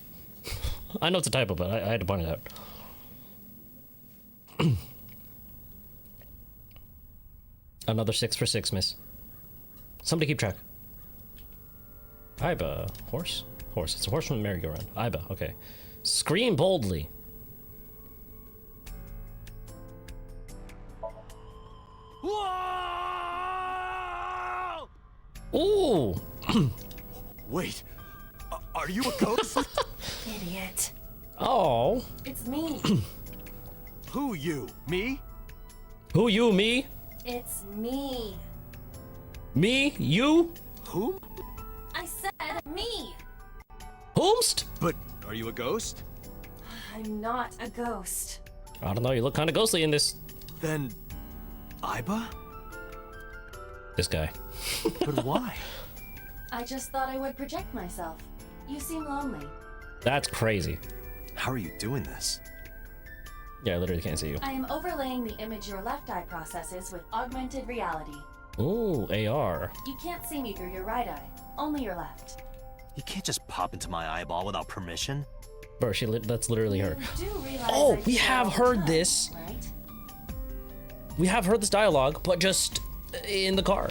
I know it's a typo, but I had to point it out. Another 6 for 6, miss. Somebody keep track. Iba. Horse? Horse. It's a horse from the merry-go-round. Iba. Okay. Scream boldly.
Wait, are you a ghost?
Idiot.
Oh.
It's me.
Who you? Me?
Who you, me?
It's me.
Me? You?
Who?
I said me.
Whomst?
But are you a ghost?
I'm not a ghost.
I don't know, you look kind of ghostly in this.
Then, Aiba?
This guy.
But why?
I just thought I would project myself. You seem lonely.
That's crazy.
How are you doing this?
Yeah, I literally can't see you.
I am overlaying the image your left eye processes with augmented reality.
Ooh, AR.
You can't see me through your right eye, only your left.
You can't just pop into my eyeball without permission.
Bro, that's literally her.
You do realize
Oh,
I
we
do
have
all the
heard
time,
this.
right?
We have heard this dialogue, but just in the car.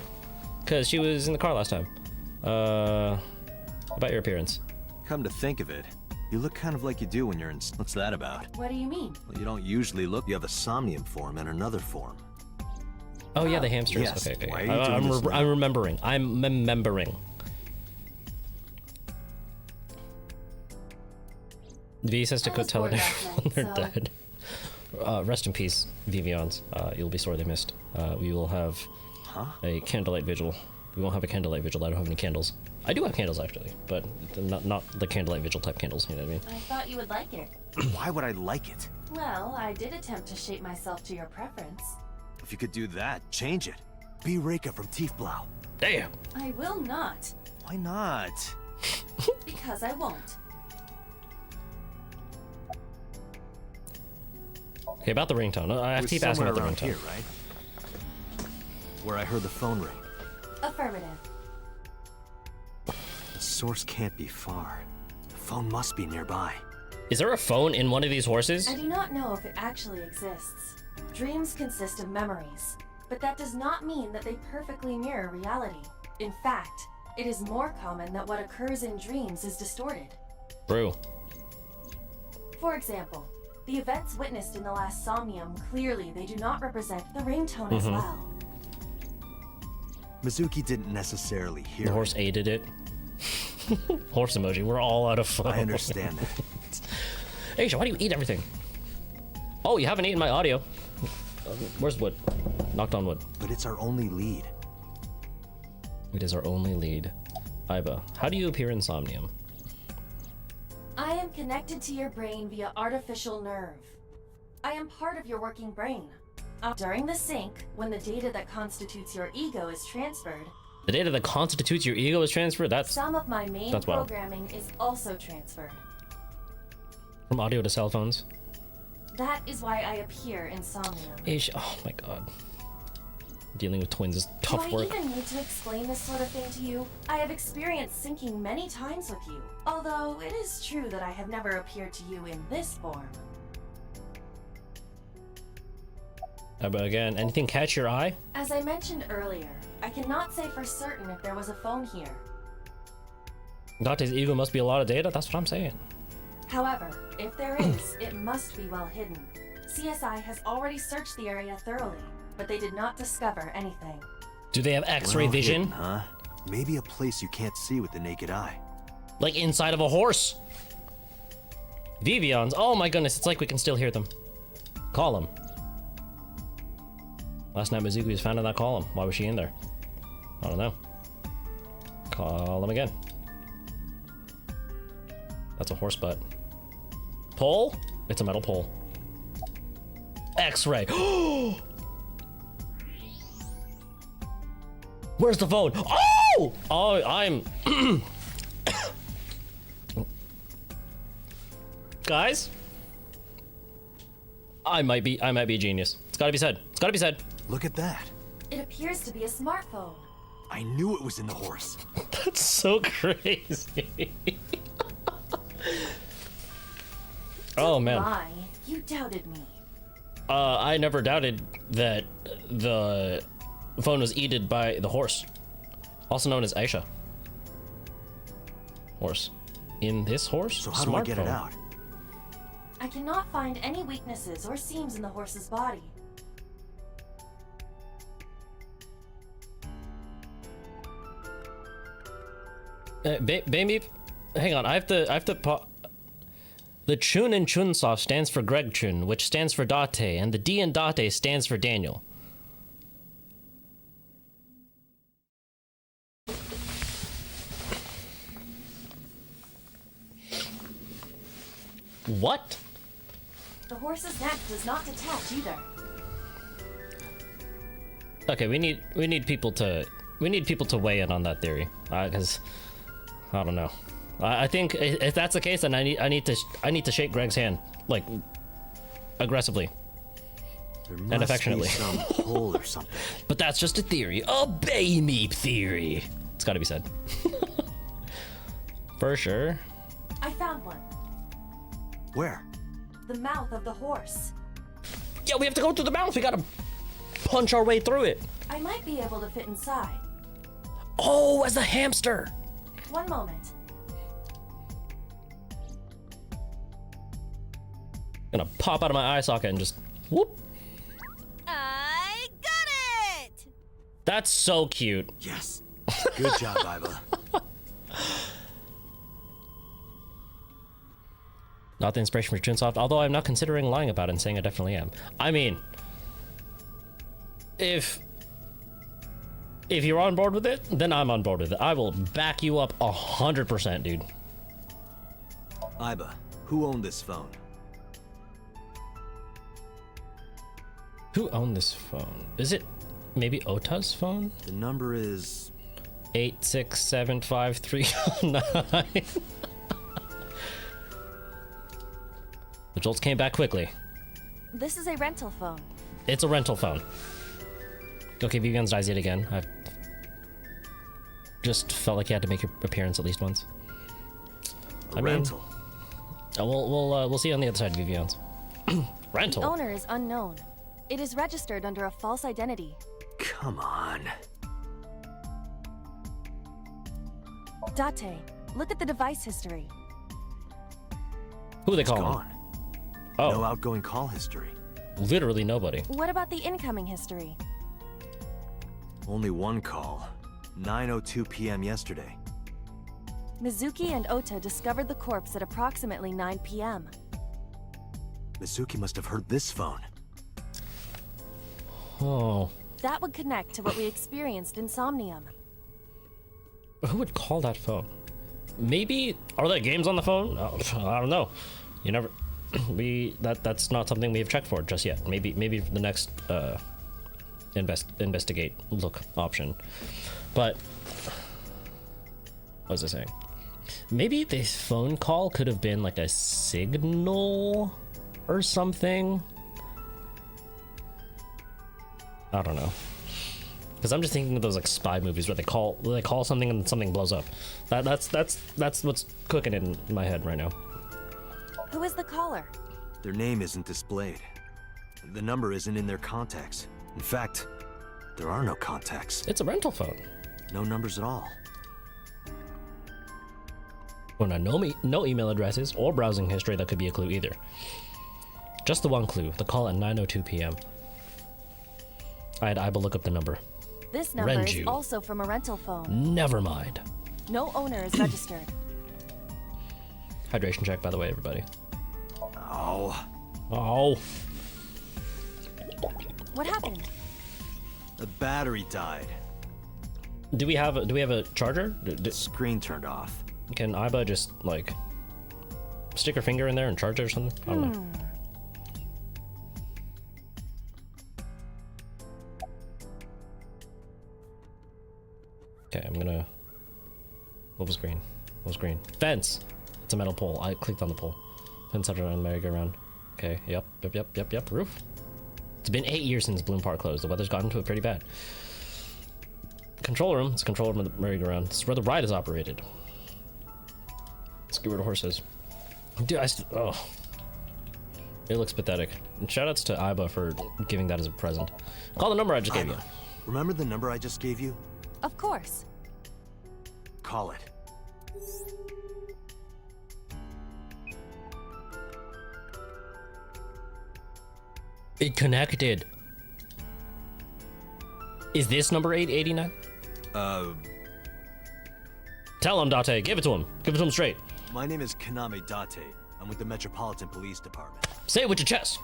Because she was in the car last time. About your appearance.
Come to think of it, you look kind of like you do when you're in... What's that about?
What do you mean?
Well, you don't usually look... You have a SOMNIUM form and another form.
Oh yeah, the hamsters.
Yes,
Okay.
why are you doing this now?
I'm remembering. I'm remembering. V says to
I
go
was
tell
bored
it
last
when
night,
they're
so-
dead. Rest in peace, Vivians. You'll be sorely missed. We will have a candlelight vigil. We won't have a candlelight vigil. I don't have any candles. I do have candles actually, but not the candlelight vigil type candles. You know what I mean?
I thought you would like it.
Why would I like it?
Well, I did attempt to shape myself to your preference.
If you could do that, change it. Be Reika from Tiefblau.
Damn.
I will not,
Why not?
because I won't.
Okay, about the ringtone. I
It was
keep asking
somewhere
about the
around
ringtone.
here, right? Where I heard the phone ring.
Affirmative.
The source can't be far. The phone must be nearby.
Is there a phone in one of these horses?
I do not know if it actually exists. Dreams consist of memories, but that does not mean that they perfectly mirror reality. In fact, it is more common that what occurs in dreams is distorted.
True.
For example, the events witnessed in the last Somnium, clearly they do not represent the ringtone as well.
Mizuki didn't necessarily hear
The horse aided it. Horse emoji. We're all out of phone.
I understand that.
Aisha, why do you eat everything? Oh, you haven't eaten my audio. Where's wood? Knocked on wood.
But it's our only lead.
It is our only lead. Aiba, how do you appear in Somnium?
I am connected to your brain via artificial nerve. I am part of your working brain. During the sync, when the data that constitutes your ego is transferred,
The data that constitutes your ego is transferred? That's
some of my main
That's wild.
programming is also transferred.
from audio to cell phones.
That is why I appear in Somnium.
Aisha, oh my god. Dealing with twins is tough
Do I
work.
even need to explain this sort of thing to you? I have experienced syncing many times with you, although it is true that I have never appeared to you in this form.
But again, anything catch your eye?
As I mentioned earlier, I cannot say for certain if there was a phone here.
Dante's ego must be a lot of data? That's what I'm saying.
However, if there is, it must be well hidden. CSI has already searched the area thoroughly, but they did not discover anything.
Do they have X-ray
Well
vision?
hidden, huh? Maybe a place you can't see with the naked eye.
Like inside of a horse? Vivians, oh my goodness, it's like we can still hear them. Call them. Last night Mizuki was found in that column. Why was she in there? I don't know. Call them again. That's a horse butt. Pole? It's a metal pole. X-ray. Where's the phone? Oh! Oh, I'm... Guys? I might be a genius. It's gotta be said. It's gotta be said.
Look at that.
It appears to be a smartphone.
I knew it was in the horse.
That's so crazy. Oh man.
Why? You doubted me.
I never doubted that the phone was eaten by the horse. Also known as Aisha. Horse. In this horse?
So how do I get it
Smartphone.
out?
I cannot find any weaknesses or seams in the horse's body.
Baby, hang on. I have to. The Chun in Chunsoft stands for Greg Chun, which stands for Date, and the D in Date stands for Daniel. What?
The horse's neck does not detach either.
Okay, we need people to weigh in on that theory, because I don't know. I think if that's the case, then I need to shake Greg's hand, like, aggressively
There
and
must
affectionately.
be some hole or something.
But that's just a theory, a baby theory. It's got to be said. For sure.
I found one.
Where?
The mouth of the horse.
Yeah, we have to go through the mouth. We gotta punch our way through it.
I might be able to fit inside.
Oh, as a hamster.
One moment.
Gonna pop out of my eye socket and just whoop.
I got it!
That's so cute.
Yes. Good job, Iba.
Not the inspiration for Chunsoft, although I'm not considering lying about it and saying I definitely am. I mean, if you're on board with it, then I'm on board with it. I will back you up 100%, dude.
Iba, who owned this phone?
Who owned this phone? Is it maybe Ota's phone?
The number is...
8675309. The jolts came back quickly.
This is a rental phone.
It's a rental phone. Okay, Vivian's dies yet again. I just felt like you had to make your appearance at least once.
A rental.
We'll see you on the other side, Vivian's. Rental.
The owner is unknown. It is registered under a false identity.
Come on.
Date, look at the device history.
Who are they
It's
calling?
gone.
Oh,
No outgoing call history.
literally nobody.
What about the incoming history?
Only one call. 9:02 p.m. yesterday.
Mizuki and Ota discovered the corpse at approximately 9 p.m.
Mizuki must have heard this phone.
Oh,
That would connect to what we experienced in Somnium.
who would call that phone? Maybe are there games on the phone? Oh, I don't know. You never. That's not something we have checked for just yet. Maybe for the next investigate look option. But what was I saying? Maybe this phone call could have been like a signal or something. I don't know. Because I'm just thinking of those like spy movies where they call something and something blows up. That's what's cooking in my head right now.
Who is the caller?
Their name isn't displayed. The number isn't in their contacts. In fact, there are no contacts.
It's a rental phone.
No numbers at all.
Well, no email addresses or browsing history that could be a clue either. Just the one clue, the call at 9:02 p.m. I had Iba look up the number.
This number is
Renju.
also from a rental phone.
Never mind.
No owner is registered.
Hydration check, by the way, everybody.
Oh,
Oh,
What happened?
the battery died.
do we have a charger?
The screen turned off.
Can Iba just like stick her finger in there and charge it or something? I don't know. Okay, I'm gonna. What was green? What was green? Fence. It's a metal pole. I clicked on the pole. Fence under on merry-go-round. Okay. Yep. Roof. It's been 8 years since Bloom Park closed. The weather's gotten to it pretty bad. Control room. It's a control room of the merry-go-round. This is where the ride is operated. Let's get rid of horses. Dude, oh. It looks pathetic. And shoutouts to Iba for giving that as a present. Call the number I just gave you.
Iba, remember the number I just gave you?
Of course.
Call it.
It connected. Is this number 889? Tell him, Date. Give it to him. Give it to him straight.
My name is Kaname Date. I'm with the Metropolitan Police Department.
Say it with your chest.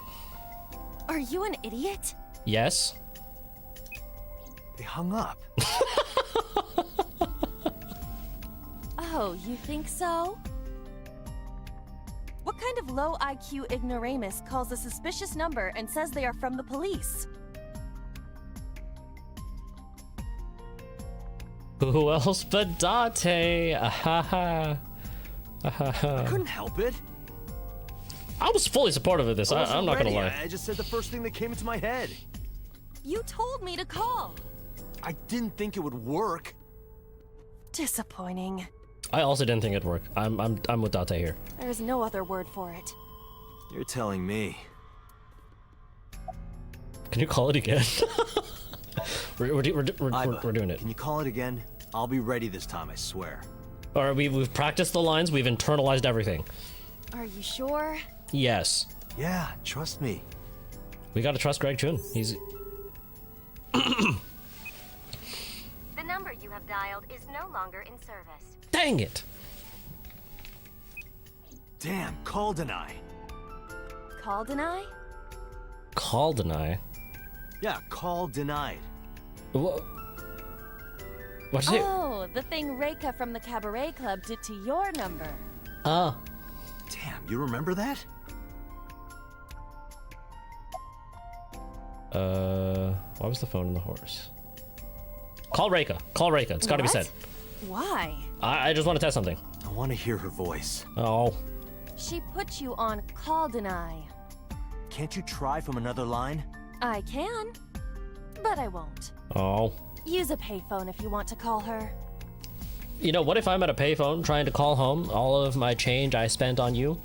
Are you an idiot?
Yes.
They hung up.
Oh, you think so? What kind of low IQ ignoramus calls a suspicious number and says they are from the police?
Who else but Date? Ahaha.
I couldn't help it.
I was fully supportive of this. I'm not gonna
ready.
lie.
I just said the first thing that came into my head.
You told me to call.
I didn't think it would work.
Disappointing.
I also didn't think it'd work. I'm with Date here.
There's no other word for it.
You're telling me.
Can you call it again? we're
Aiba,
doing it.
Can you call it again? I'll be ready this time, I swear.
All right, we've practiced the lines. We've internalized everything.
Are you sure?
Yes.
Yeah, trust me.
We gotta trust Greg Chun. He's.
The number you have dialed is no longer in service.
Dang it!
Damn, call deny.
Call deny?
Call deny.
Yeah, call denied.
What? What's it?
Oh, the thing Reika from the Cabaret Club did to your number.
Oh.
Damn, you remember that?
Why was the phone on the horse? Call Reika. Call Reika. It's gotta be said.
Why?
I just want to test something.
I want to hear her voice.
Oh.
She put you on call deny.
Can't you try from another line?
I can, but I won't.
Oh.
Use a payphone if you want to call her.
You know, what if I'm at a payphone trying to call home all of my change I spent on you?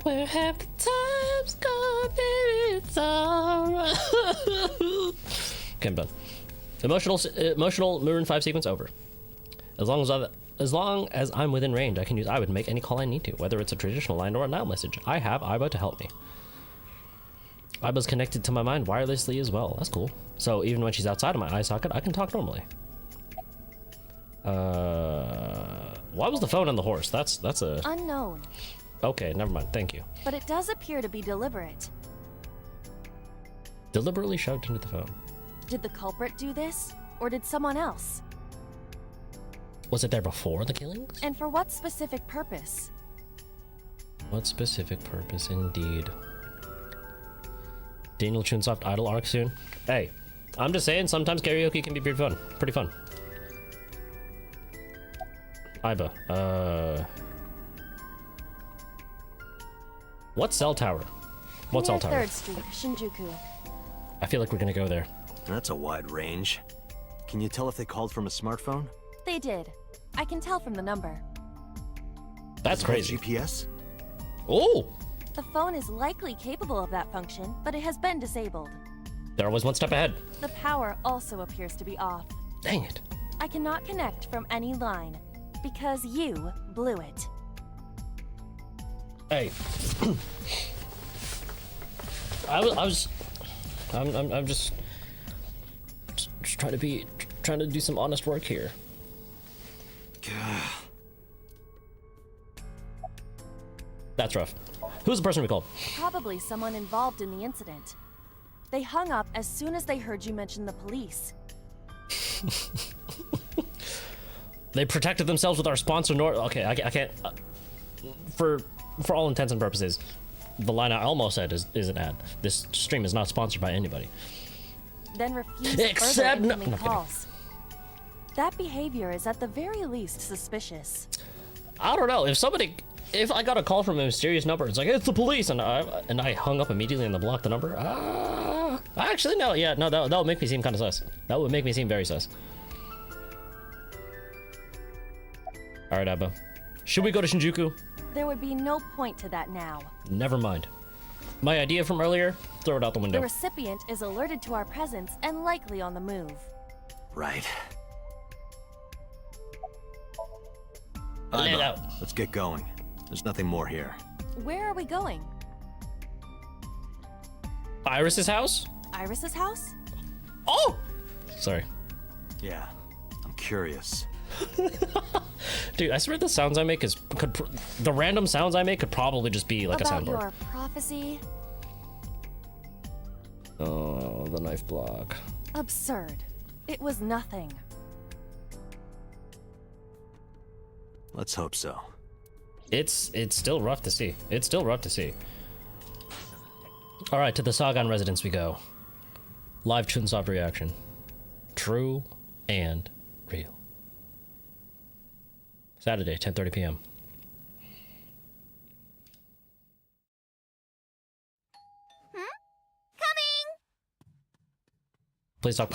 Where have the times gone, baby? It's alright. Okay, I'm done. Emotional Maroon 5 sequence over. As long as I'm within range, I can use Aiba to make any call I need to, whether it's a traditional line or a now message. I have Aiba to help me. Aiba's connected to my mind wirelessly as well. That's cool. So even when she's outside of my eye socket, I can talk normally. Why was the phone on the horse? That's a...
Unknown.
Okay, never mind. Thank you.
But it does appear to be deliberate.
Deliberately shoved into the phone.
Did the culprit do this? Or did someone else?
Was it there before the killings?
And for what specific purpose?
What specific purpose, indeed. Daniel Chunsoft idol arc soon? Hey, I'm just saying, sometimes karaoke can be pretty fun. Pretty fun. Aiba, what cell tower? What cell
Near
tower?
3rd Street, Shinjuku.
I feel like we're gonna go there.
That's a wide range. Can you tell if they called from a smartphone?
They did. I can tell from the number.
That's crazy.
GPS?
Oh!
The phone is likely capable of that function, but it has been disabled.
They're always one step ahead.
The power also appears to be off.
Dang it.
I cannot connect from any line, because you blew it.
Hey. I'm just trying to do some honest work here. That's rough. Who's the person we called?
Probably someone involved in the incident. They hung up as soon as they heard you mention the police.
They protected themselves with our sponsor. Okay, I can't. For all intents and purposes, the line I almost said is an ad. This stream is not sponsored by anybody.
Then refused
Except
further
no,
incoming
I'm kidding.
calls. That behavior is at the very least suspicious.
I don't know if I got a call from a mysterious number. It's like it's the police, and I hung up immediately and blocked the number. Actually no, yeah, no, that would make me seem kind of sus. That would make me seem very sus. All right, Abba. Should we go to Shinjuku?
There would be no point to that now.
Never mind. My idea from earlier, throw it out the window.
The recipient is alerted to our presence and likely on the move.
Right.
Lay it
Aiba,
out.
let's get going. There's nothing more here.
Where are we going?
Iris's house?
Iris's house?
Oh! Sorry.
Yeah, I'm curious.
Dude, I swear the sounds I make the random sounds I make could probably just be like a
About
soundboard.
your prophecy?
Oh, the knife block.
Absurd. It was nothing.
Let's hope so.
It's still rough to see. It's still rough to see. All right, to the Sagan residence we go. Live Chunsoft reaction. True and real. Saturday, 10:30 p.m.
Coming!
Please stop.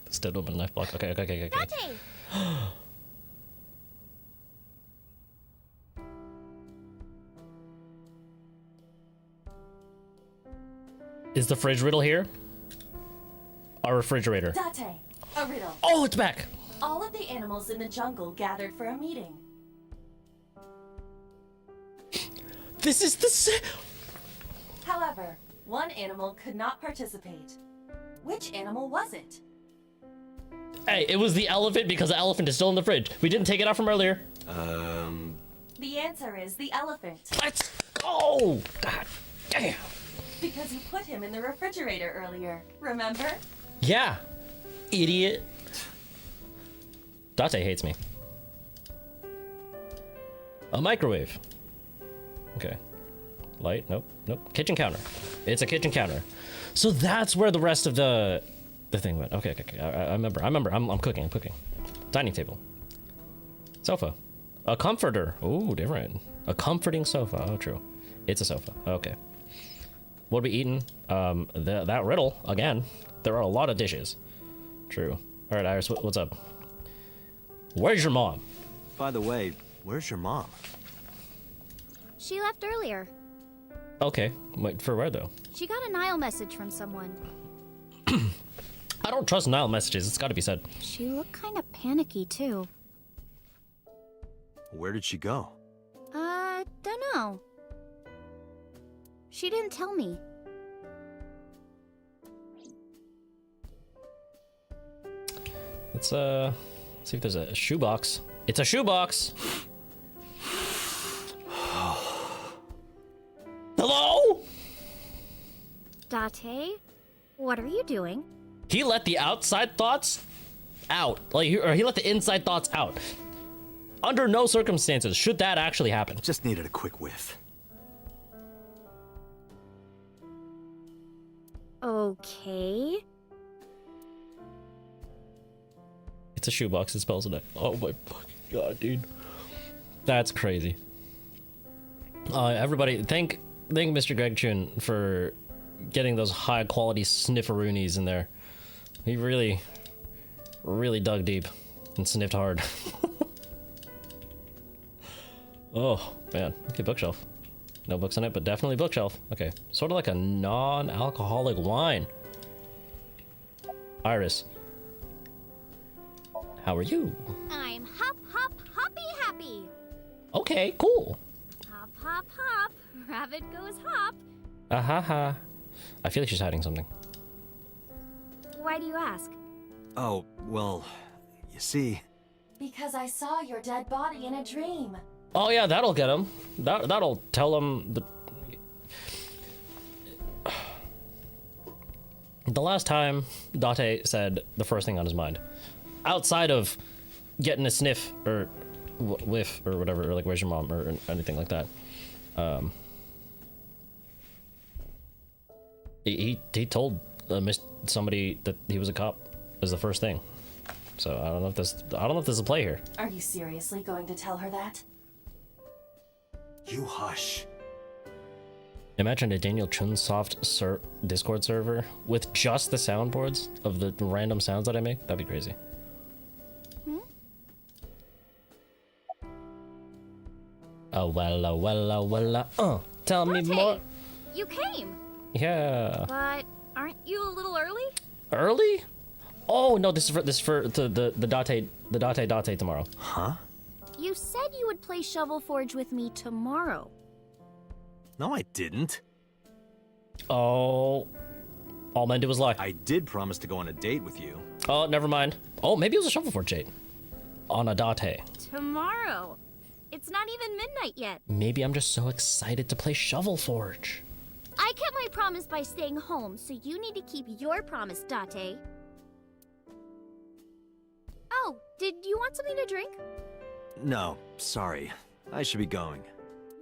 Still open a knife block. Okay.
Date!
Is the fridge riddle here? Our refrigerator.
Date, a riddle.
Oh, it's back.
All of the animals in the jungle gathered for a meeting.
This is the
However, one animal could not participate. Which animal was it?
Hey, it was the elephant because the elephant is still in the fridge. We didn't take it out from earlier.
The answer is the elephant.
Let's go. God damn.
Because you put him in the refrigerator earlier, remember?
Yeah. Idiot. Date hates me. A microwave. Okay. Light? Nope. Kitchen counter. It's a kitchen counter. So that's where the rest of the thing went. Okay. I remember. I'm cooking. Dining table. Sofa. A comforter. Ooh, different. A comforting sofa. Oh, true. It's a sofa. Okay. What are we eating? That riddle again. There are a lot of dishes. True. All right, Iris. What's up? Where's your mom?
By the way, where's your mom?
She left earlier.
Okay. Wait, for where though?
She got a Nile message from someone.
I don't trust Nile messages. It's got to be said.
She looked kind of panicky, too.
Where did she go?
Dunno. She didn't tell me.
Let's see if there's a shoebox. It's a shoebox. Hello?
Date, what are you doing?
He let the outside thoughts out. Or he let the inside thoughts out. Under no circumstances should that actually happen.
Just needed a quick whiff.
Okay.
It's a shoebox. It spells it. Oh my fucking god, dude. That's crazy. Everybody, thank Mr. Greg Chun for getting those high quality snifferoonies in there. He really dug deep and sniffed hard. Oh man. Okay, bookshelf. No books on it, but definitely bookshelf. Okay, sort of like a non-alcoholic wine. Iris, how are you?
I'm happy.
Okay, cool.
Hop. Rabbit goes hop.
Ha. I feel like she's hiding something.
Why do you ask?
Oh, well, you see...
Because I saw your dead body in a dream.
Oh yeah, that'll get him. That'll tell him the last time Date said the first thing on his mind, outside of getting a sniff or whiff or whatever, or like where's your mom or anything like that. He told somebody that he was a cop as the first thing. So I don't know if there's a play here.
Are you seriously going to tell her that?
You hush.
Imagine a Daniel Chunsoft Discord server with just the soundboards of the random sounds that I make. That'd be crazy. Oh well. Tell me more.
You came.
Yeah.
But aren't you a little early?
Early? Oh no, this is for the Date tomorrow.
Huh?
You said you would play Shovel Forge with me tomorrow.
No, I didn't.
Oh. All men did was lie.
I did promise to go on a date with you.
Oh, never mind. Oh, maybe it was a Shovel Forge date. Onadate.
Tomorrow. It's not even midnight yet.
Maybe I'm just so excited to play Shovel Forge.
I kept my promise by staying home, so you need to keep your promise, Date. Oh, did you want something to drink?
No, sorry. I should be going.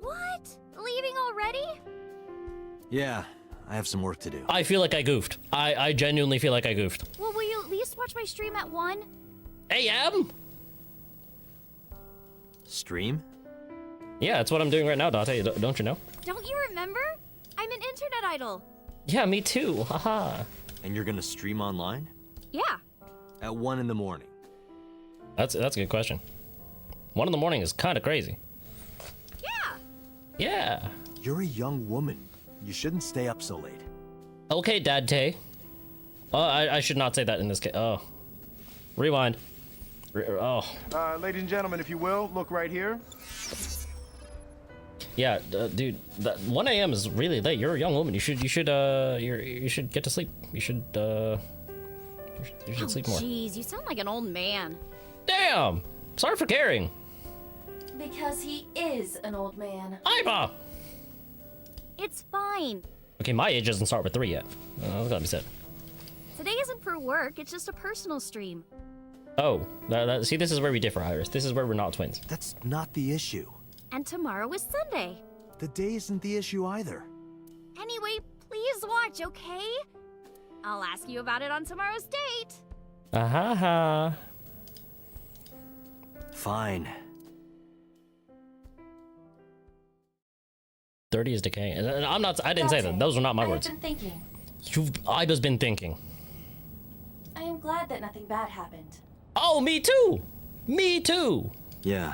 What? Leaving already?
Yeah, I have some work to do.
I feel like I goofed. I genuinely feel like I goofed.
Well, will you at least watch my stream at 1?
AM?
Stream?
Yeah, that's what I'm doing right now, Date. Don't you know?
Don't you remember? I'm an internet idol.
Yeah, me too. Haha.
And you're gonna stream online?
Yeah.
At 1 in the morning.
That's a good question. 1 in the morning is kind of crazy.
Yeah.
Yeah.
You're a young woman. You shouldn't stay up so late.
Okay, Dad Tay. Oh, I should not say that in this case. Oh. Rewind. Oh.
Ladies and gentlemen, if you will, look right here.
Yeah, dude, that 1 a.m. is really late. You're a young woman. You should get to sleep. You should sleep more.
Jeez, you sound like an old man.
Damn! Sorry for caring.
Because he is an old man.
Iva!
It's fine.
Okay, my age doesn't start with 3 yet. That's gotta be said.
Today isn't for work, it's just a personal stream.
Oh, see, this is where we differ, Iris. This is where we're not twins.
That's not the issue.
And tomorrow is Sunday.
The day isn't the issue either.
Anyway, please watch, okay? I'll ask you about it on tomorrow's date.
Ha.
Fine.
30 is decay. And I didn't say that. Those were not my words.
I've been thinking.
Iva's been thinking.
I am glad that nothing bad happened.
Oh, me too! Me too!
Yeah,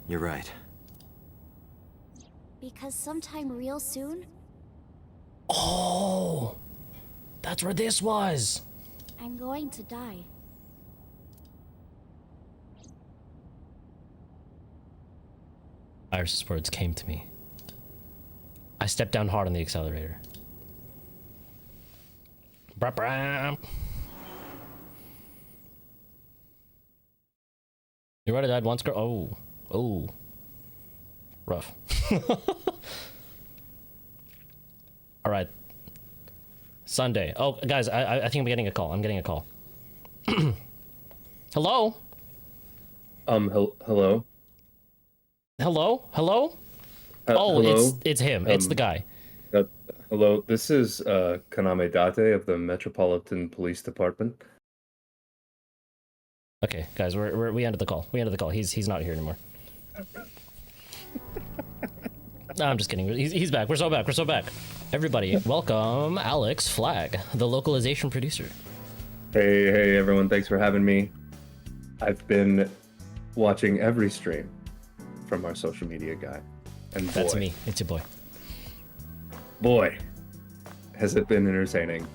you're right.
Because sometime real soon,
Oh! That's where this was!
I'm going to die.
Iris's words came to me. I stepped down hard on the accelerator. Brap. You already died once, girl? Oh. Rough. Alright. Sunday. Oh, guys, I think I'm getting a call. I'm getting a call. Hello?
Hello?
Hello? Hello?
Hello?
It's him. It's the guy.
Hello, this is Kaname Date of the Metropolitan Police Department.
Okay, guys, we ended the call. He's not here anymore. No, I'm just kidding. He's back. We're so back. Everybody, welcome Alex Flag, the localization producer.
Hey, everyone. Thanks for having me. I've been watching every stream from our social media guy. And boy,
that's me. It's your boy.
Boy, has it been entertaining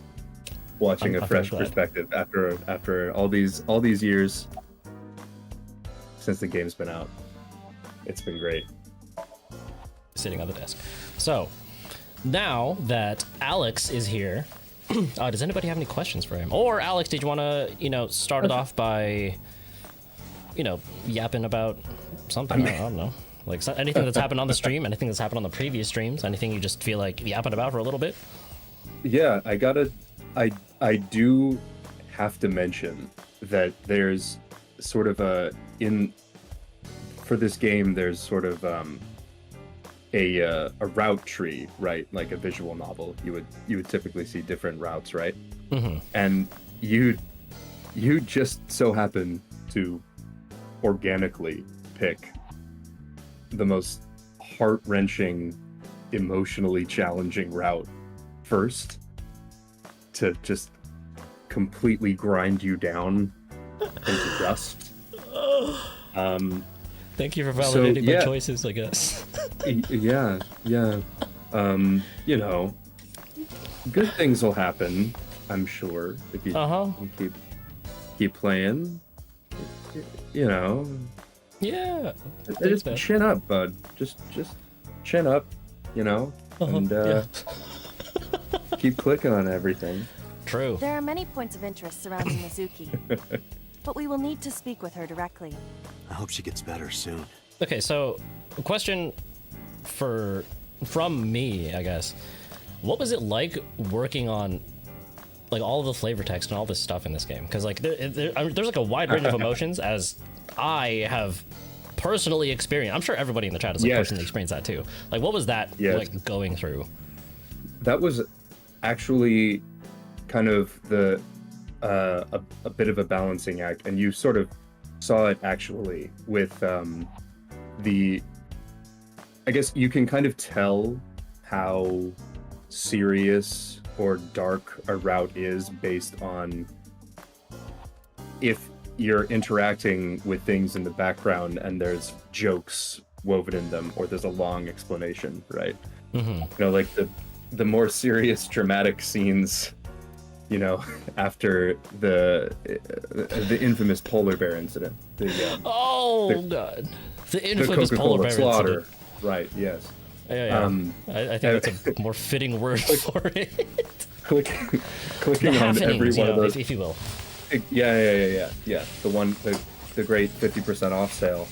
watching a fresh perspective after all these years since the game's been out. It's been great.
Sitting on the desk. So, now that Alex is here, does anybody have any questions for him? Or Alex, did you want to, start it off by, yapping about something? I don't know. Like anything that's happened on the stream, anything that's happened on the previous streams, anything you just feel like yapping about for a little bit?
Yeah, I do have to mention that there's sort of for this game, there's sort of a route tree, right? Like a visual novel. You would typically see different routes, right?
Mm-hmm.
And you just so happen to organically pick the most heart-wrenching, emotionally challenging route first to just completely grind you down into dust.
Thank you for validating my choices, I guess.
Yeah. Good things will happen, I'm sure, if you keep playing.
Yeah.
Just chin up, bud. Just chin up, and keep clicking on everything.
True.
There are many points of interest surrounding Mizuki, but we will need to speak with her directly.
I hope she gets better soon.
Okay, so a question from me, I guess. What was it like working on like all of the flavor text and all this stuff in this game? Because like there's like a wide range of emotions, as I have personally experienced. I'm sure everybody in the chat has like personally experienced that too. Like, what was that like going through?
That was actually kind of the a bit of a balancing act, and you sort of saw it actually with I guess you can kind of tell how serious or dark a route is based on if you're interacting with things in the background and there's jokes woven in them, or there's a long explanation, right? You know, like the more serious dramatic scenes, you know, after the infamous polar bear incident. The
infamous
Coca-Cola
polar bear
slaughter.
incident.
Right, yes.
Yeah. I think that's a more fitting word for it.
Clicking on every one of those,
if you will.
Yeah. The great 50% off sale.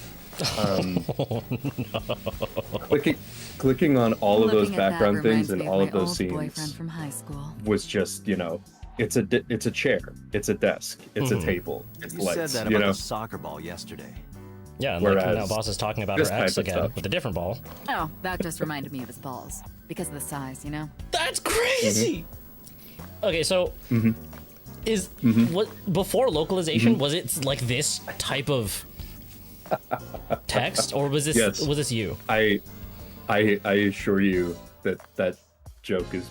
Clicking on all of those background things and all of those scenes
from high school
was just, you know, it's a chair, it's a desk, it's a table, it's lights.
You said that about the soccer ball yesterday.
Yeah, and like now Boss is talking about her ex again with a different ball.
Oh, that just reminded me of his balls. Because of the size, you know?
That's crazy! Okay, so what before localization, was it like this type of text, or was this you?
I assure you that joke is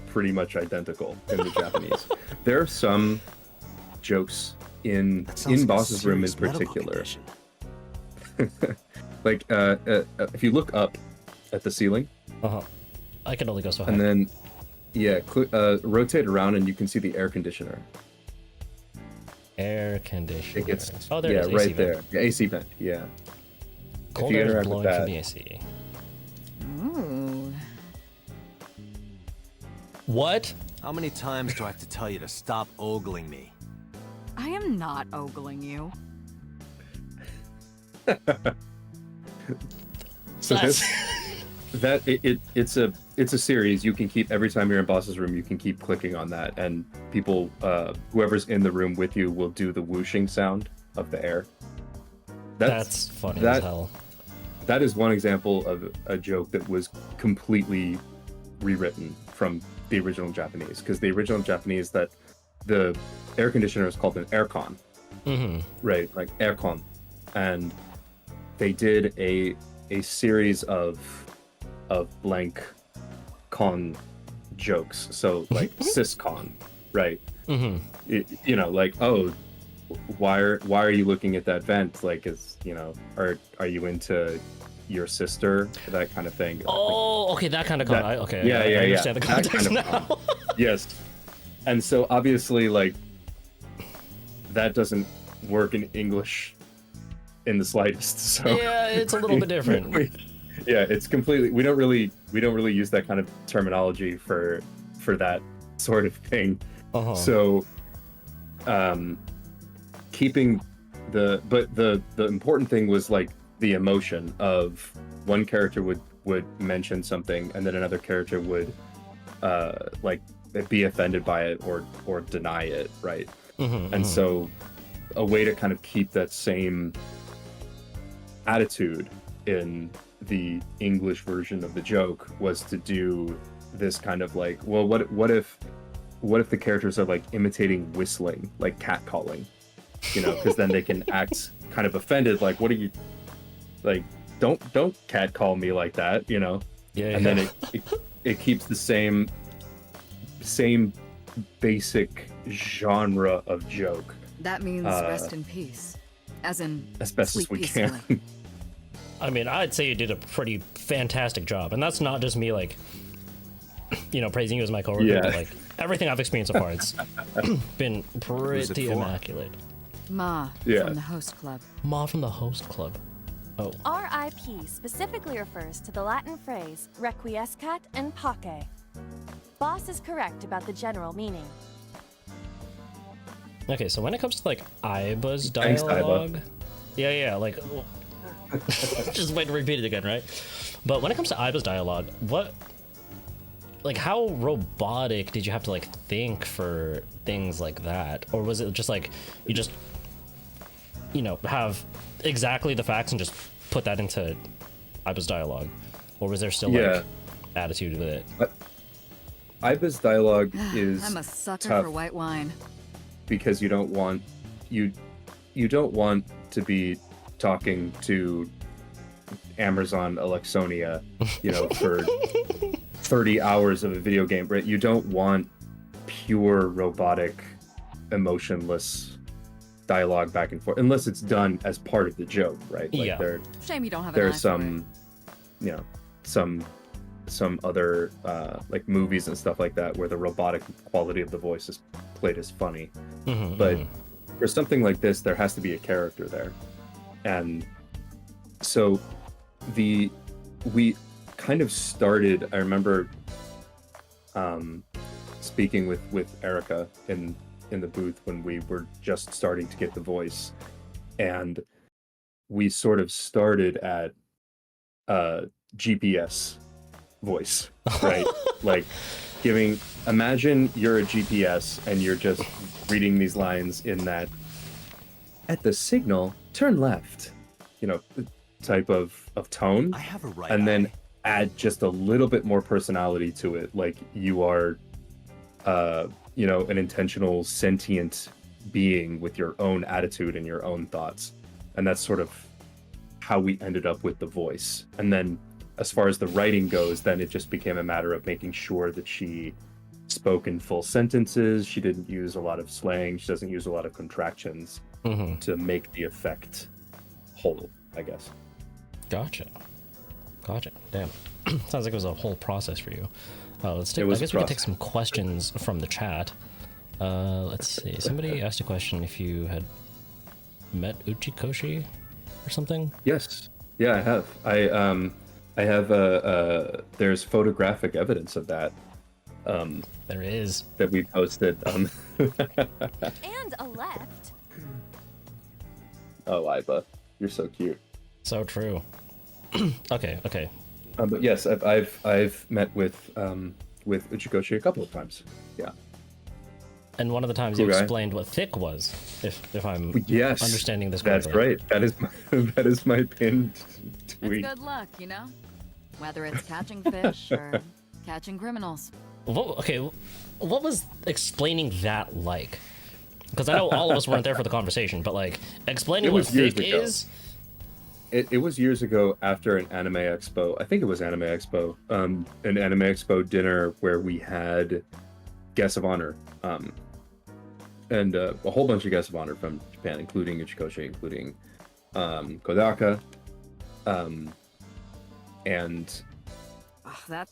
pretty much identical in the Japanese. There are some jokes in Boss's room in particular. Like if you look up at the ceiling,
I can only go so high.
And then rotate around and you can see the air conditioner.
Air conditioner.
There
it is.
right
AC
there.
vent.
Yeah, AC vent. Yeah.
Cold air is blowing from the AC.
Ooh.
What?
How many times do I have to tell you to stop ogling me?
I am not ogling you.
So it's a series. You can keep, every time you're in Boss's room, you can keep clicking on that, and people, whoever's in the room with you, will do the whooshing sound of the air.
That's funny as hell.
That is one example of a joke that was completely rewritten from the original Japanese, because the original Japanese, that the air conditioner is called an aircon, right? Like aircon, and they did a series of blank con jokes. So like syscon, right? You know, like, oh, why are you looking at that vent? Like, is, you know, are you into your sister? That kind of thing.
Oh, okay, that kind of con. Okay,
yeah,
I understand the context now.
Yes, and so obviously, like, that doesn't work in English in the slightest. So
yeah, it's a little bit different.
Yeah, it's completely. We don't really use that kind of terminology for that sort of thing. So, keeping the important thing was like the emotion of one character would mention something, and then another character would like be offended by it or deny it, right? And so a way to kind of keep that same attitude in the English version of the joke was to do this kind of like, well, what if the characters are like imitating whistling, like catcalling, you know, because then they can act kind of offended, like, what are you, like, don't catcall me like that, you know? And then it keeps the same basic genre of joke.
That means rest in peace, as in
as best as we can.
I mean, I'd say you did a pretty fantastic job, and that's not just me, like, you know, praising you as my coworker, but like everything I've experienced so far, it's been pretty immaculate.
Ma from the host club.
Ma from the host club. Oh.
RIP specifically refers to the Latin phrase requiescat in pace. Boss is correct about the general meaning.
Okay, so when it comes to like Aiba's dialogue, Yeah, like just wait to repeat it again, right? But when it comes to Aiba's dialogue, like how robotic did you have to like think for things like that, or was it just like you just have exactly the facts and just put that into Aiba's dialogue, or was there still like attitude with it?
Aiba's dialogue is
I'm a sucker
tough
for white wine.
because you don't want to be talking to Amazon Alexonia, for 30 hours of a video game, right? You don't want pure robotic, emotionless dialogue back and forth, unless it's done as part of the joke, right? Like
Shame you don't have.
There's some, some other like movies and stuff like that where the robotic quality of the voice is played as funny, but for something like this, there has to be a character there, and so we kind of started. I remember speaking with Erica in the booth when we were just starting to get the voice, and we sort of started at GPS voice, right? Like imagine you're a GPS and you're just reading these lines in that at the signal turn left, type of tone.
I have a right
and
eye.
then add just a little bit more personality to it, like you are an intentional sentient being with your own attitude and your own thoughts. And that's sort of how we ended up with the voice. And then as far as the writing goes, then it just became a matter of making sure that she spoke in full sentences. She didn't use a lot of slang. She doesn't use a lot of contractions to make the effect whole, I guess.
Gotcha. Damn. Sounds like it was a whole process for you. I guess we can take some questions from the chat. Let's see. Somebody asked a question if you had met Uchikoshi or something.
Yes. Yeah, I have. I have there's photographic evidence of that.
There is.
That we posted.
And a left.
Oh, Aiba, you're so cute.
So true. Okay.
But yes, I've met with Uchikoshi a couple of times. Yeah.
And one of the times you explained what thick was, if I'm understanding this correctly.
That's right. That is my pinned tweet.
It's good luck, whether it's catching fish or catching criminals.
What was explaining that like? Because I know all of us weren't there for the conversation, but like explaining what thick is.
It was years ago after an Anime Expo. I think it was Anime Expo. An Anime Expo dinner where we had guests of honor, and a whole bunch of guests of honor from Japan, including Uchikoshi, including Kodaka, and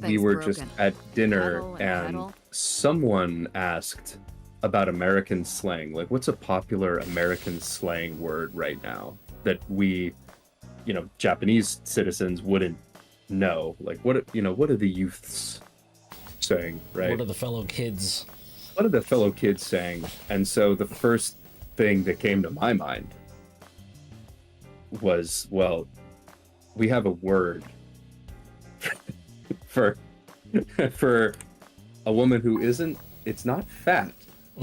we were just at dinner, and someone asked about American slang. Like, what's a popular American slang word right now that we, Japanese citizens wouldn't know? Like, what are the youths saying, right?
What are the fellow kids?
What are the fellow kids saying? And so the first thing that came to my mind was, well, we have a word for a woman who isn't, it's not fat.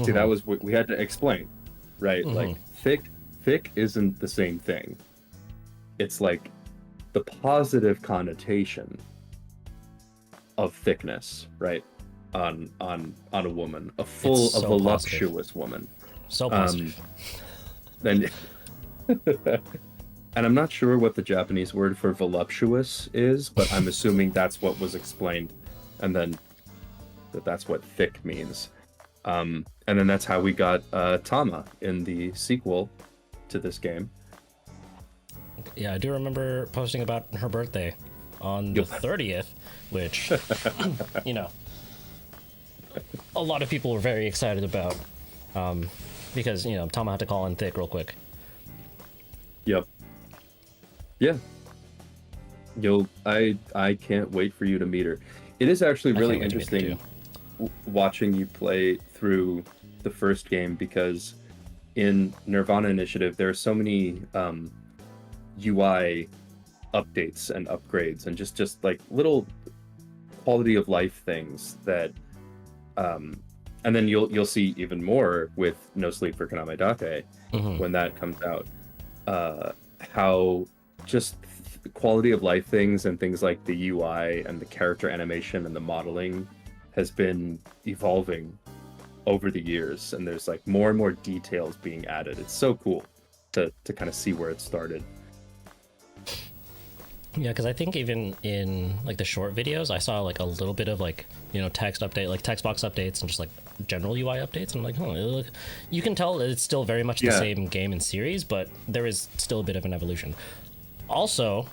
See, that was what we had to explain, right? Like thick isn't the same thing. It's like the positive connotation of thickness, right? On a woman, a voluptuous woman.
So positive.
And I'm not sure what the Japanese word for voluptuous is, but I'm assuming that's what was explained, and then that's what thick means. And then that's how we got Tama in the sequel to this game.
Yeah, I do remember posting about her birthday on the 30th, which, a lot of people were very excited about, because, Tama had to call in thick real quick.
Yep. Yeah. I can't wait for you to meet her. It is actually really interesting watching you play through the first game, because in Nirvana Initiative there are so many UI updates and upgrades, and just like little quality of life things that and then you'll see even more with No Sleep for Kaname Date when that comes out, how just quality of life things and things like the UI and the character animation and the modeling has been evolving over the years, and there's like more and more details being added. It's so cool to kind of see where it started.
Yeah, because I think even in like the short videos, I saw like a little bit of like, you know, text update, like text box updates and just like general UI updates. And I'm like, oh, you can tell that it's still very much the same game and series, but there is still a bit of an evolution. Also,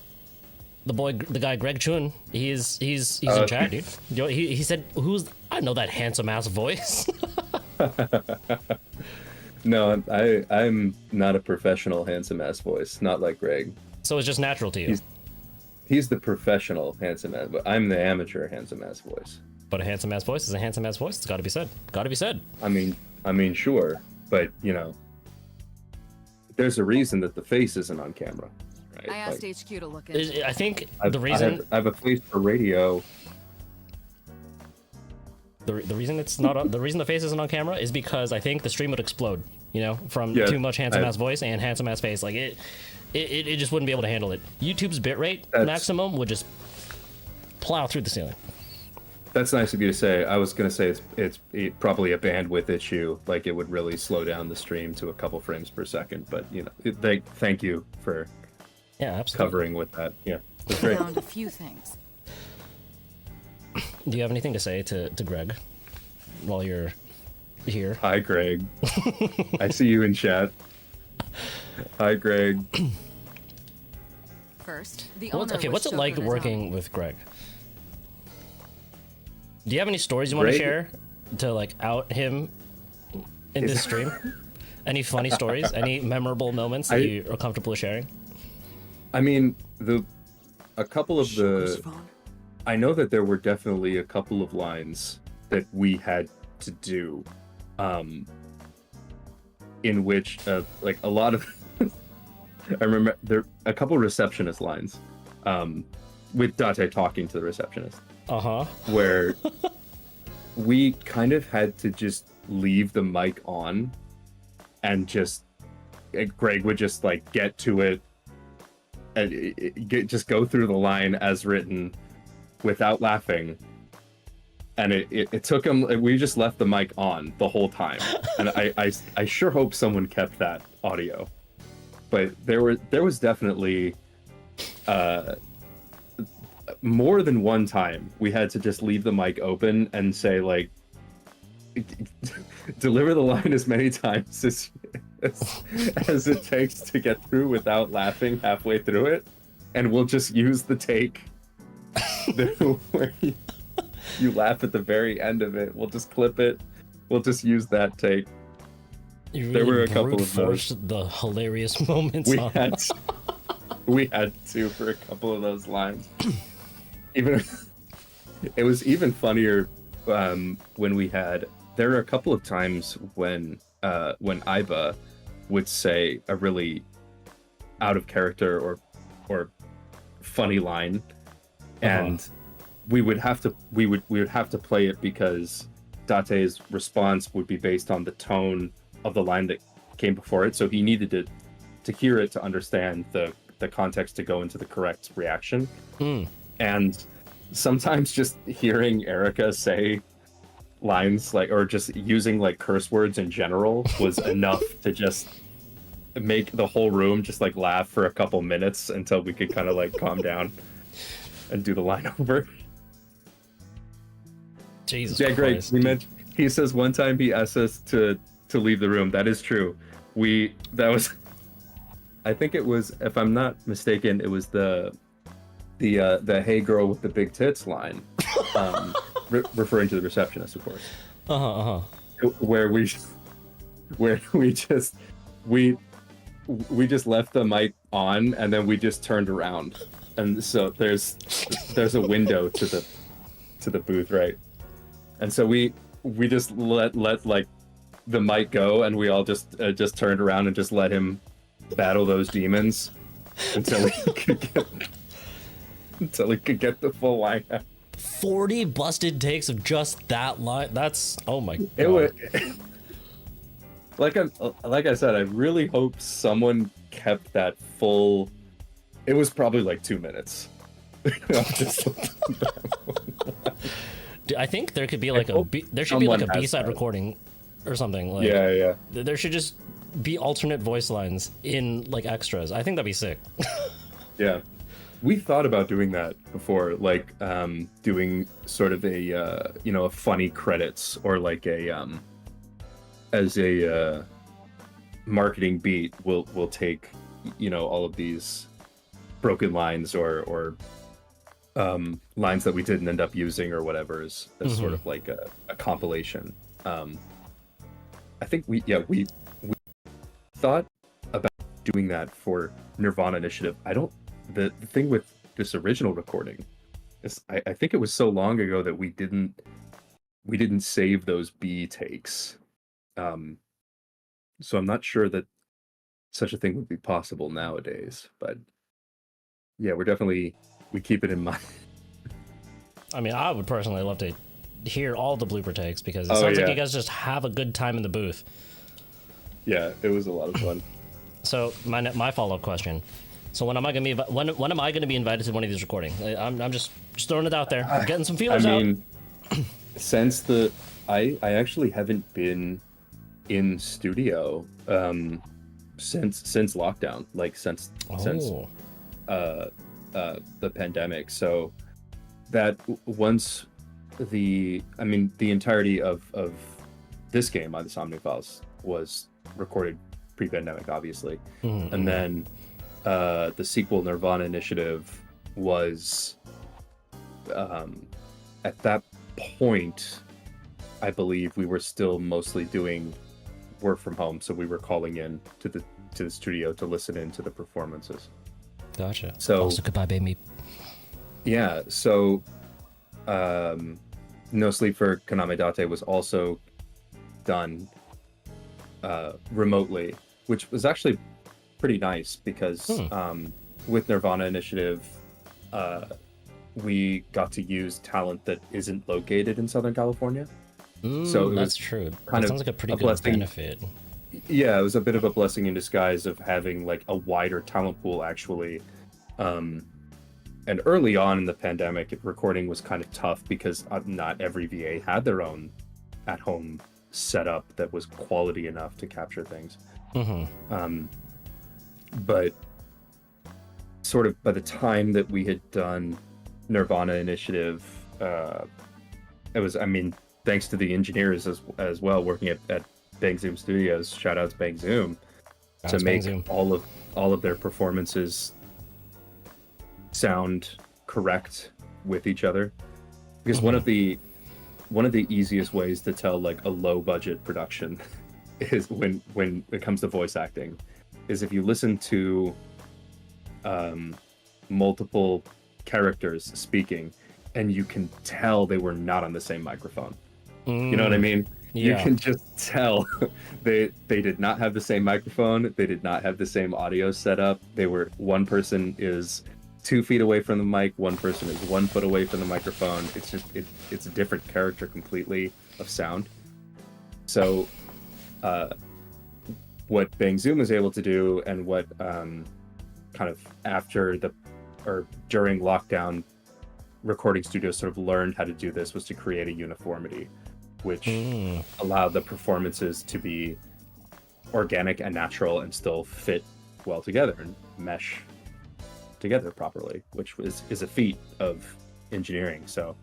the guy Greg Chun, he's in chat, dude. You know, he said, I know that handsome ass voice.
No, I'm not a professional handsome ass voice, not like Greg.
So it's just natural to you.
He's the professional handsome ass, but I'm the amateur handsome ass voice.
But a handsome ass voice is a handsome ass voice. It's got to be said. Got to be said.
I mean, sure, but you know, there's a reason that the face isn't on camera, right?
I asked HQ to look into it.
I think
the reason I have a face for radio.
The reason it's not on, the reason the face isn't on camera is because I think the stream would explode, you know, from too much handsome ass voice and handsome ass face. Like it just wouldn't be able to handle it. YouTube's bitrate maximum would just plow through the ceiling.
That's nice of you to say. I was gonna say it's probably a bandwidth issue. Like it would really slow down the stream to a couple frames per second. But you know, thank you for covering with that. Yeah, it's great.
Found a few things.
Do you have anything to say to Greg while you're here?
Hi, Greg. I see you in chat. Hi, Greg.
First,
what's it like working with Greg? Do you have any stories you want to share to like out him in this stream? Any funny stories? Any memorable moments that you are comfortable sharing?
I mean, a couple of the. I know that there were definitely a couple of lines that we had to do, in which like a lot of. I remember there a couple receptionist lines, with Date talking to the receptionist. Where we kind of had to just leave the mic on, and just Greg would just like get to it, and just go through the line as written, without laughing. And it took him. We just left the mic on the whole time, and I sure hope someone kept that audio. But there was definitely more than one time we had to just leave the mic open and say like, deliver the line as many times as it takes to get through without laughing halfway through it, and we'll just use the take where you laugh at the very end of it. We'll just clip it. We'll just use that take.
You really
there were a couple of those.
The hilarious moments.
We had to for a couple of those lines. Even it was even funnier when we had. There were a couple of times when Iba would say a really out of character or funny line, and we would have to play it because Date's response would be based on the tone of the line that came before it. So he needed to hear it to understand the context to go into the correct reaction. And sometimes just hearing Erica say lines like, or just using like curse words in general was enough to just make the whole room just like laugh for a couple minutes until we could kind of like calm down and do the line over.
Jesus
Christ. Greg, we mentioned, he says one time he asked us to leave the room. That is true. I think it was, if I'm not mistaken, it was the hey girl with the big tits line, referring to the receptionist, of course. Where we just left the mic on, and then we just turned around, and so there's a window to the booth, right? And so we just let like the mic go, and we all just turned around and just let him battle those demons. until he could get the full line out.
40 busted takes of just that line. That's, oh my god.
It was, like I said, I really hope someone kept that full. It was probably like 2 minutes.
I think there could be like there should be like a B-side recording or something. Like,
yeah.
There should just be alternate voice lines in like extras. I think that'd be sick.
Yeah. We thought about doing that before, like doing sort of a a funny credits or like a as a marketing beat. We'll take all of these broken lines or lines that we didn't end up using or whatever as sort of like a compilation. I think we thought about doing that for Nirvana Initiative. The thing with this original recording is I think it was so long ago that we didn't save those B takes. So I'm not sure that such a thing would be possible nowadays, but yeah, we keep it in mind.
I mean, I would personally love to hear all the blooper takes because it sounds like you guys just have a good time in the booth.
Yeah, it was a lot of fun.
So my follow-up question. So when am I gonna be invited to one of these recordings? I'm just throwing it out there. I'm getting some feelers out.
Since I actually haven't been in studio since lockdown, like since the pandemic. So that once the entirety of this game on the Somnium Files was recorded pre-pandemic, obviously, and then the sequel Nirvana Initiative was at that point, I believe we were still mostly doing work from home, so we were calling in to the studio to listen in to the performances.
Gotcha.
So
also goodbye, baby.
Yeah. So No Sleep for Kaname Date was also done remotely, which was actually pretty nice because with Nirvana Initiative, we got to use talent that isn't located in Southern California. So
that's true. That sounds like a pretty good benefit.
Yeah, it was a bit of a blessing in disguise of having like a wider talent pool actually. And early on in the pandemic, recording was kind of tough because not every VA had their own at-home setup that was quality enough to capture things. But sort of by the time that we had done Nirvana Initiative, it was, thanks to the engineers as well working at Bang Zoom Studios, shout out to Bang Zoom, to make all of their performances sound correct with each other. Because one of the easiest ways to tell like a low budget production is when it comes to voice acting, is if you listen to multiple characters speaking and you can tell they were not on the same microphone. You know what I mean? Yeah. You can just tell they did not have the same microphone, they did not have the same audio setup. One person is 2 feet away from the mic, one person is 1 foot away from the microphone. It's just it's a different character completely of sound. So what Bang Zoom is able to do, and what kind of after during lockdown recording studios sort of learned how to do this, was to create a uniformity, which allowed the performances to be organic and natural and still fit well together and mesh together properly, which is a feat of engineering. So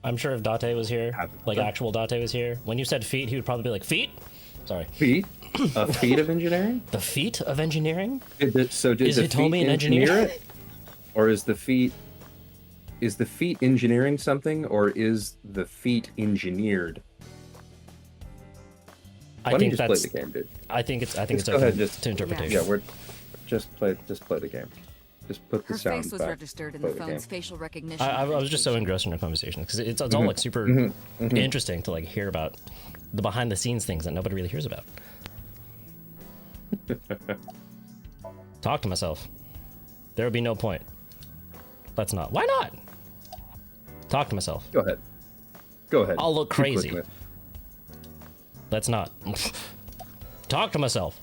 I'm sure if Date was here, like actual Date was here, when you said feat, he would probably be like, feat? Sorry.
Feat? A feat of engineering?
The feat of engineering?
Did the
Hitomi
feat
an engineer?
It? Or is the feat engineering something, or is the feat engineered?
I think
play the game, dude?
I think it's
go ahead, just
to interpretation.
Yeah, we're just play the game. Just put the sound
Her face was
back,
registered in the phone's facial recognition.
I was just so engrossed in our conversation because it's all like super interesting to like hear about the behind the scenes things that nobody really hears about. Talk to myself. There would be no point. Let's not. Why not? Talk to myself.
Go ahead. Go ahead.
I'll look
Keep
crazy.
clicking it.
Let's not. Talk to myself.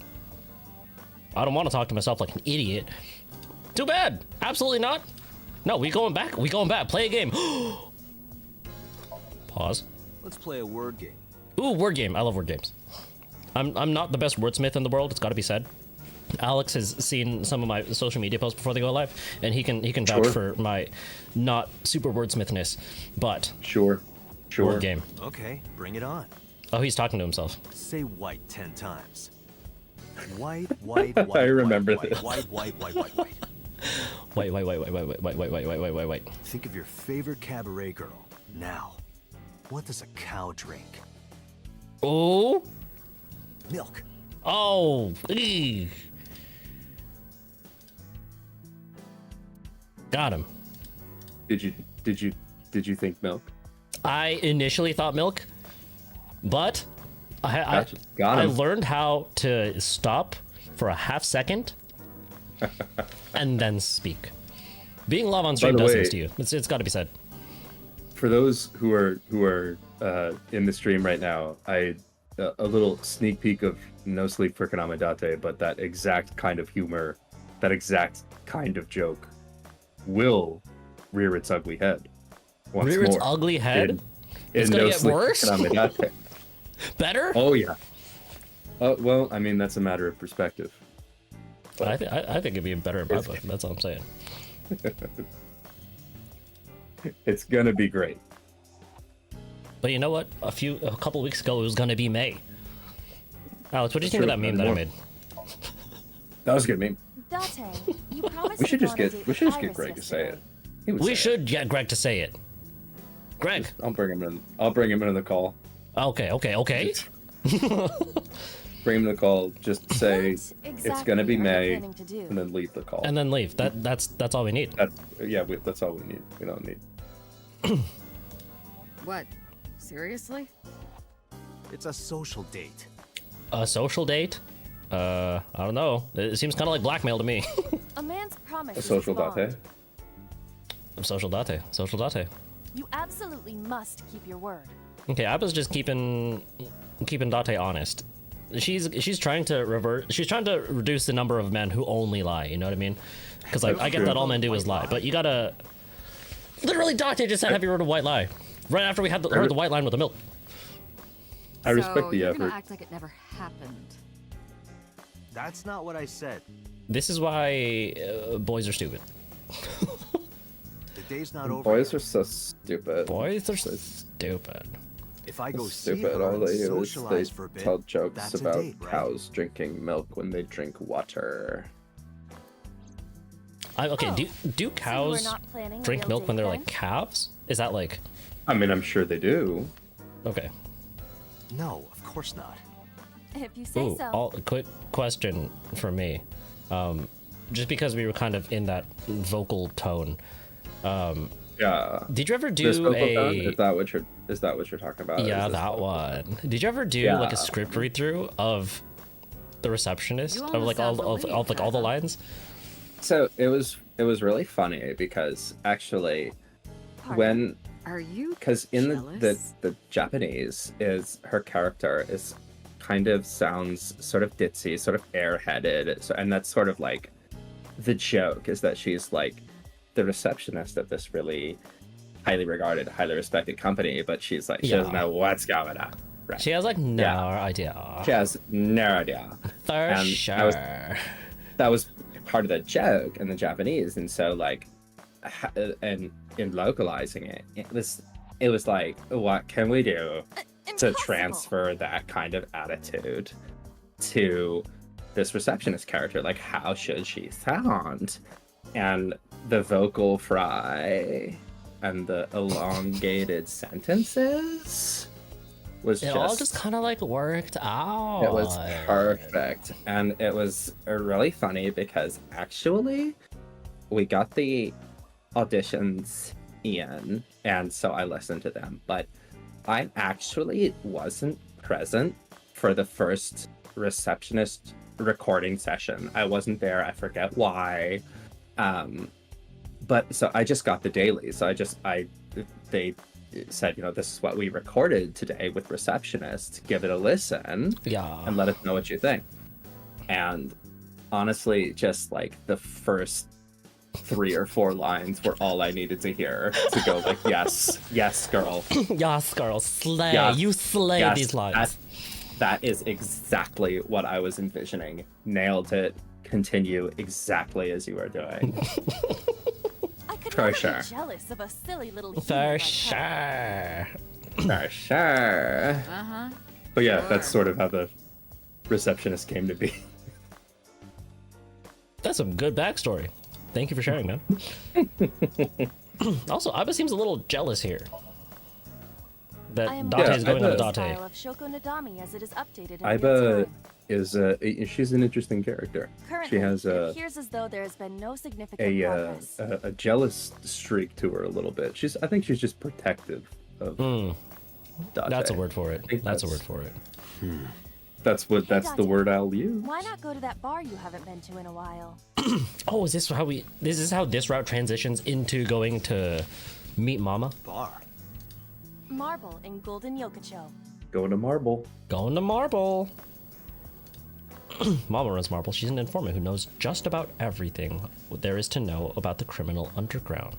I don't want to talk to myself like an idiot. Too bad. Absolutely not. No, we going back. We going back. Play a game. Pause.
Let's play a word game.
Ooh, word game. I love word games. I'm not the best wordsmith in the world. It's got to be said. Alex has seen some of my social media posts before they go live, and he can vouch for my not super wordsmithness. But
Sure.
word game.
Okay, bring it on.
Oh, he's talking to himself.
Say white 10 times. White, white, white.
I remember
white,
this.
White, white, white, white, white.
Wait.
Think of your favorite cabaret girl. Now, what does a cow drink?
Oh.
Milk.
Oh. Eee. Got him.
Did you think milk?
I initially thought milk, but I
Got him.
learned how to stop for a half second and then speak. Being live on stream
the
does
way-
things to you. It's got to be said.
For those who are in the stream right now, a little sneak peek of No Sleep for Kaname Date, but that exact kind of humor, that exact kind of joke, will rear its ugly head. Once
Rear its
more
ugly head?
in
It's gonna
No
get
Sleep for
worse?
Kaname Date.
Better?
Oh yeah. Well, I mean that's a matter of perspective.
I think it'd be better in my book. That's all I'm saying.
It's gonna be great.
But you know what? A couple weeks ago, it was gonna be May. Alex, what do you think of that meme that I made?
That was a good meme.
Date, you promised
We should
to
just
go on a
get
date
we should
with
just get
Iris
Greg to say
yesterday.
it. He would
We
say
should get Greg to say it. Greg.
it. I'll bring him in. I'll bring him into the call.
Okay.
Bring him to the call. Just say
What
it's
exactly
gonna be
are you
May,
planning to do?
and then leave the call.
And then leave. That's all we need.
That's all we need. We don't need.
What? Seriously?
It's a social date.
A social date? I don't know. It seems kind of like blackmail to me.
A man's promise
A
is
social
his bond.
date.
Social date.
You absolutely must keep your word.
Okay, I was just keeping Date honest. She's trying to reduce the number of men who only lie. You know what I mean? Because I get that all men do is lie, but you gotta. Literally, Date just said, "Have you heard a white lie?" Right after we had heard the white line with the milk.
I respect
So
the
you're
effort.
gonna act like it never happened.
That's not what I said.
This is why boys are stupid.
The day's not over.
Boys
yet.
are so stupid.
Boys are stupid.
If I go see
Stupid.
her
All
and
they do is they
socialize for a bit,
tell jokes
that's a
about
date, right?
cows drinking milk when they drink water.
Okay, do
are
cows
not planning a
drink
real
milk when
date
they're
then?
like calves? Is that like
I mean, I'm sure they do.
okay?
No, of course not.
If you say
Ooh,
so.
quick question for me. Just because we were kind of in that vocal tone.
Yeah.
Did you ever
This
do
vocal tone?
a?
Is that what you're talking about?
Yeah,
Is this
that
vocal
one. Did you ever do
Yeah.
like a script read through of the receptionist
You
of
almost
like all
sound
of
relieved,
like all the
Trevor.
lines?
So it was really funny because actually
Pardon?
Are you
because in
jealous?
the Japanese is her character is kind of sounds sort of ditzy, sort of airheaded, so, and that's sort of like the joke is that she's like the receptionist of this really highly regarded, highly respected company, but she's like she doesn't
Yeah.
know what's going on. Right.
She has like no
Yeah.
idea.
She has no idea.
For
and
sure.
That was part of the joke in the Japanese, and so like, and in localizing it, it was like, what can we do to
Impossible.
transfer that kind of attitude to this receptionist character? Like, how should she sound? And the vocal fry and the elongated sentences was
It all just kind of like worked out.
it was perfect. And it was really funny because actually we got the auditions in, and so I listened to them, but I actually wasn't present for the first receptionist recording session. I wasn't there. I forget why. But so I just got the daily. So they said, this is what we recorded today with Receptionist. Give it a listen.
Yeah.
And let us know what you think. And honestly, just like the first 3 or 4 lines were all I needed to hear to go like, yes, girl.
Yes, girl, slay.
Yes,
You slay
yes,
these lines.
That is exactly what I was envisioning. Nailed it. Continue exactly as you are doing.
I could
For
never
sure.
be jealous of a silly little human
For
like
sure.
her.
For sure.
Uh-huh.
But yeah,
Sure.
that's sort of how the Receptionist came to be.
That's some good backstory. Thank you for sharing, man. Also, Aiba seems a little jealous here.
I
That
am
Date is
Yeah,
going on a
Aiba-
Date.
style of Shoko Nadami as it is updated in
Aiba
real time.
is she's an interesting character.
Currently,
She has
it
a
appears as though there has been no significant progress.
a jealous streak to her a little bit. I think she's just protective of Date.
That's a word for it.
I think
That's a word for it.
That's the
Dante,
word I'll use.
Why not go to that bar you haven't been to in a while?
Oh, is this how this route transitions into going to meet Mama?
Bar.
Marble in Golden Yokocho.
Going to Marble.
Going to Marble. Mama runs Marble. She's an informant who knows just about everything there is to know about the criminal underground.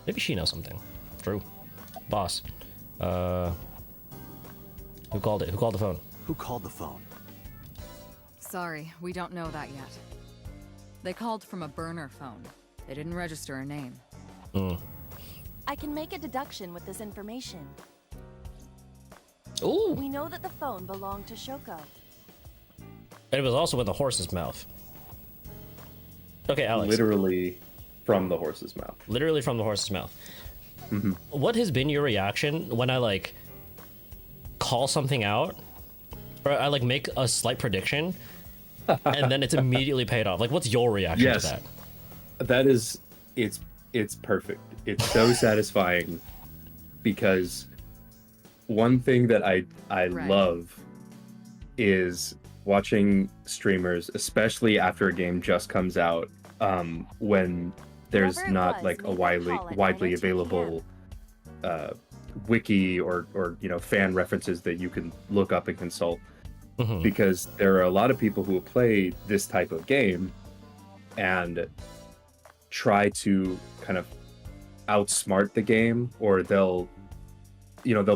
Maybe she knows something. True. Boss. Who called it? Who called the phone?
Who called the phone?
Sorry, we don't know that yet. They called from a burner phone. They didn't register a name.
I can make a deduction with this information.
Ooh!
We know that the phone belonged to Shoko.
It was also in the horse's mouth. Okay, Alex.
Literally from the horse's mouth.
Literally from the horse's mouth. What has been your reaction when I call something out, or I make a slight prediction, and then it's immediately paid off? What's your reaction to that?
That is, it's perfect. It's so satisfying because one thing that I
Right.
love is watching streamers, especially after a game just comes out, when there's
Whoever it
not
was
like a
made that
widely
call at
widely
9:02
available wiki or fan references that you can look up and consult, because there are a lot of people who play this type of game and try to kind of outsmart the game, or they'll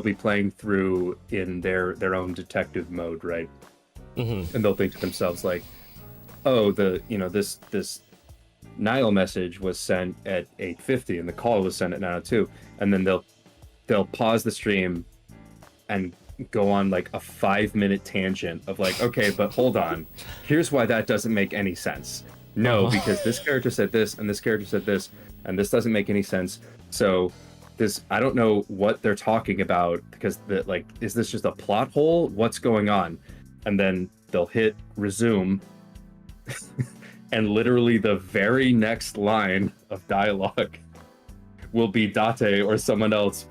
be playing through in their own detective mode, right? And they'll think to themselves like, oh, this Nile message was sent at 8:50 and the call was sent at 9:02, and then they'll pause the stream and go on a 5-minute tangent of okay, but hold on, here's why that doesn't make any sense. No, because this character said this and this character said this and this doesn't make any sense. So this, I don't know what they're talking about, because is this just a plot hole? What's going on? And then they'll hit resume and literally the very next line of dialogue will be Date or someone else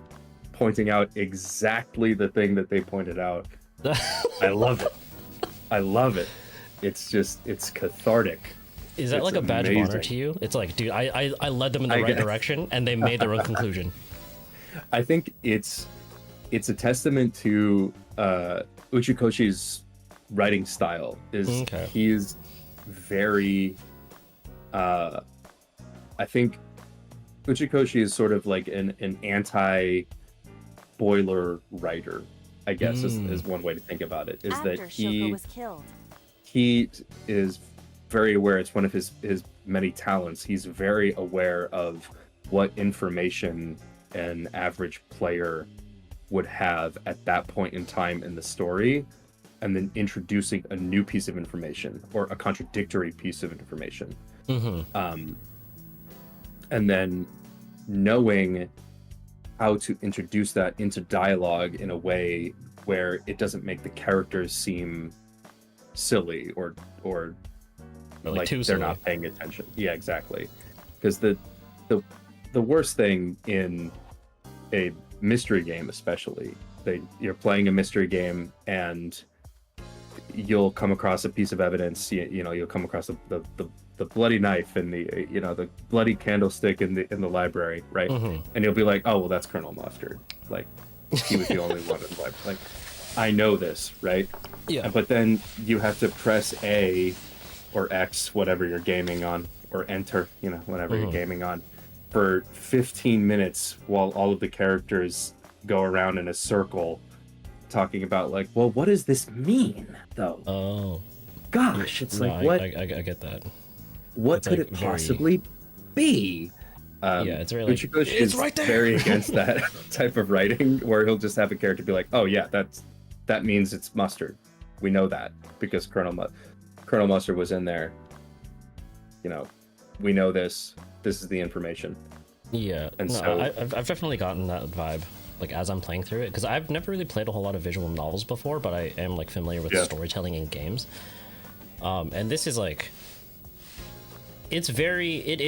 pointing out exactly the thing that they pointed out. I love it. I love it. It's cathartic.
Is that
It's
a badge of honor
amazing.
to you? It's dude, I led them in the right direction, and they made their own conclusion.
I think it's a testament to Uchikoshi's writing style. He's very I think Uchikoshi is sort of an anti-boiler writer, I guess, is one way to think about it. Is
After
that
Shoko was killed.
he is very aware. It's one of his many talents. He's very aware of what information an average player would have at that point in time in the story, and then introducing a new piece of information or a contradictory piece of information. And then knowing how to introduce that into dialogue in a way where it doesn't make the characters seem silly or like
too
they're
silly.
not paying attention. Yeah, exactly. Because the worst thing in a mystery game, especially, you're playing a mystery game and you'll come across a piece of evidence. You'll come across the bloody knife and the bloody candlestick in the library, right? And you'll be like, oh well, that's Colonel Mustard. Like, he was the only one in the library. Like, I know this, right?
Yeah.
But then you have to press A or X, whatever you're gaming on, or enter, whatever you're gaming on, for 15 minutes while all of the characters go around in a circle talking about, like, well, what does this mean, though?
Oh.
Gosh, it's
No,
like, what?
I get that.
What
It's
could
like
it possibly be?
Yeah, it's really.
Uchikoshi
It's
is
right there.
very against that type of writing, where he'll just have a character be like, oh yeah, that means it's Mustard. We know that because Colonel Mustard was in there. We know this. This is the information.
Yeah,
And
no,
so
I've definitely gotten that vibe, like, as I'm playing through it, because I've never really played a whole lot of visual novels before, but I am, like, familiar with storytelling in games. And this is like, it's very, it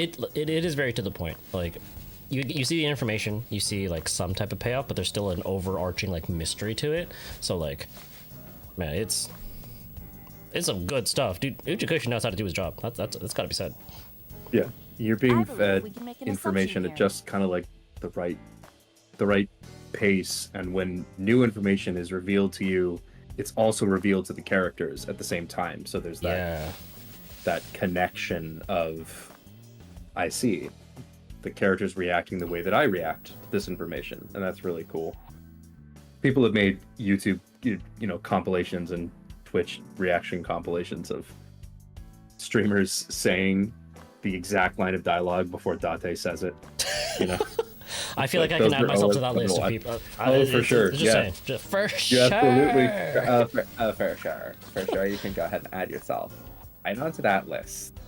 is very to the point. Like, you see the information, you see, like, some type of payoff, but there's still an overarching, like, mystery to it. So, like, man, it's some good stuff, dude. Uchikoshi knows how to do his job. That's gotta be said.
Yeah, you're being
believe
fed
we can make an
information
assumption
at
here.
just kind of like the right pace, and when new information is revealed to you, it's also revealed to the characters at the same time. So there's that connection of, I see the characters reacting the way that I react to this information, and that's really cool. People have made YouTube, compilations and Twitch reaction compilations of streamers saying the exact line of dialogue before Date says it.
I feel like I can add myself to that list of people.
For sure.
Just
Yeah.
saying. For sure.
Absolutely. For sure. You can go ahead and add yourself right onto that list.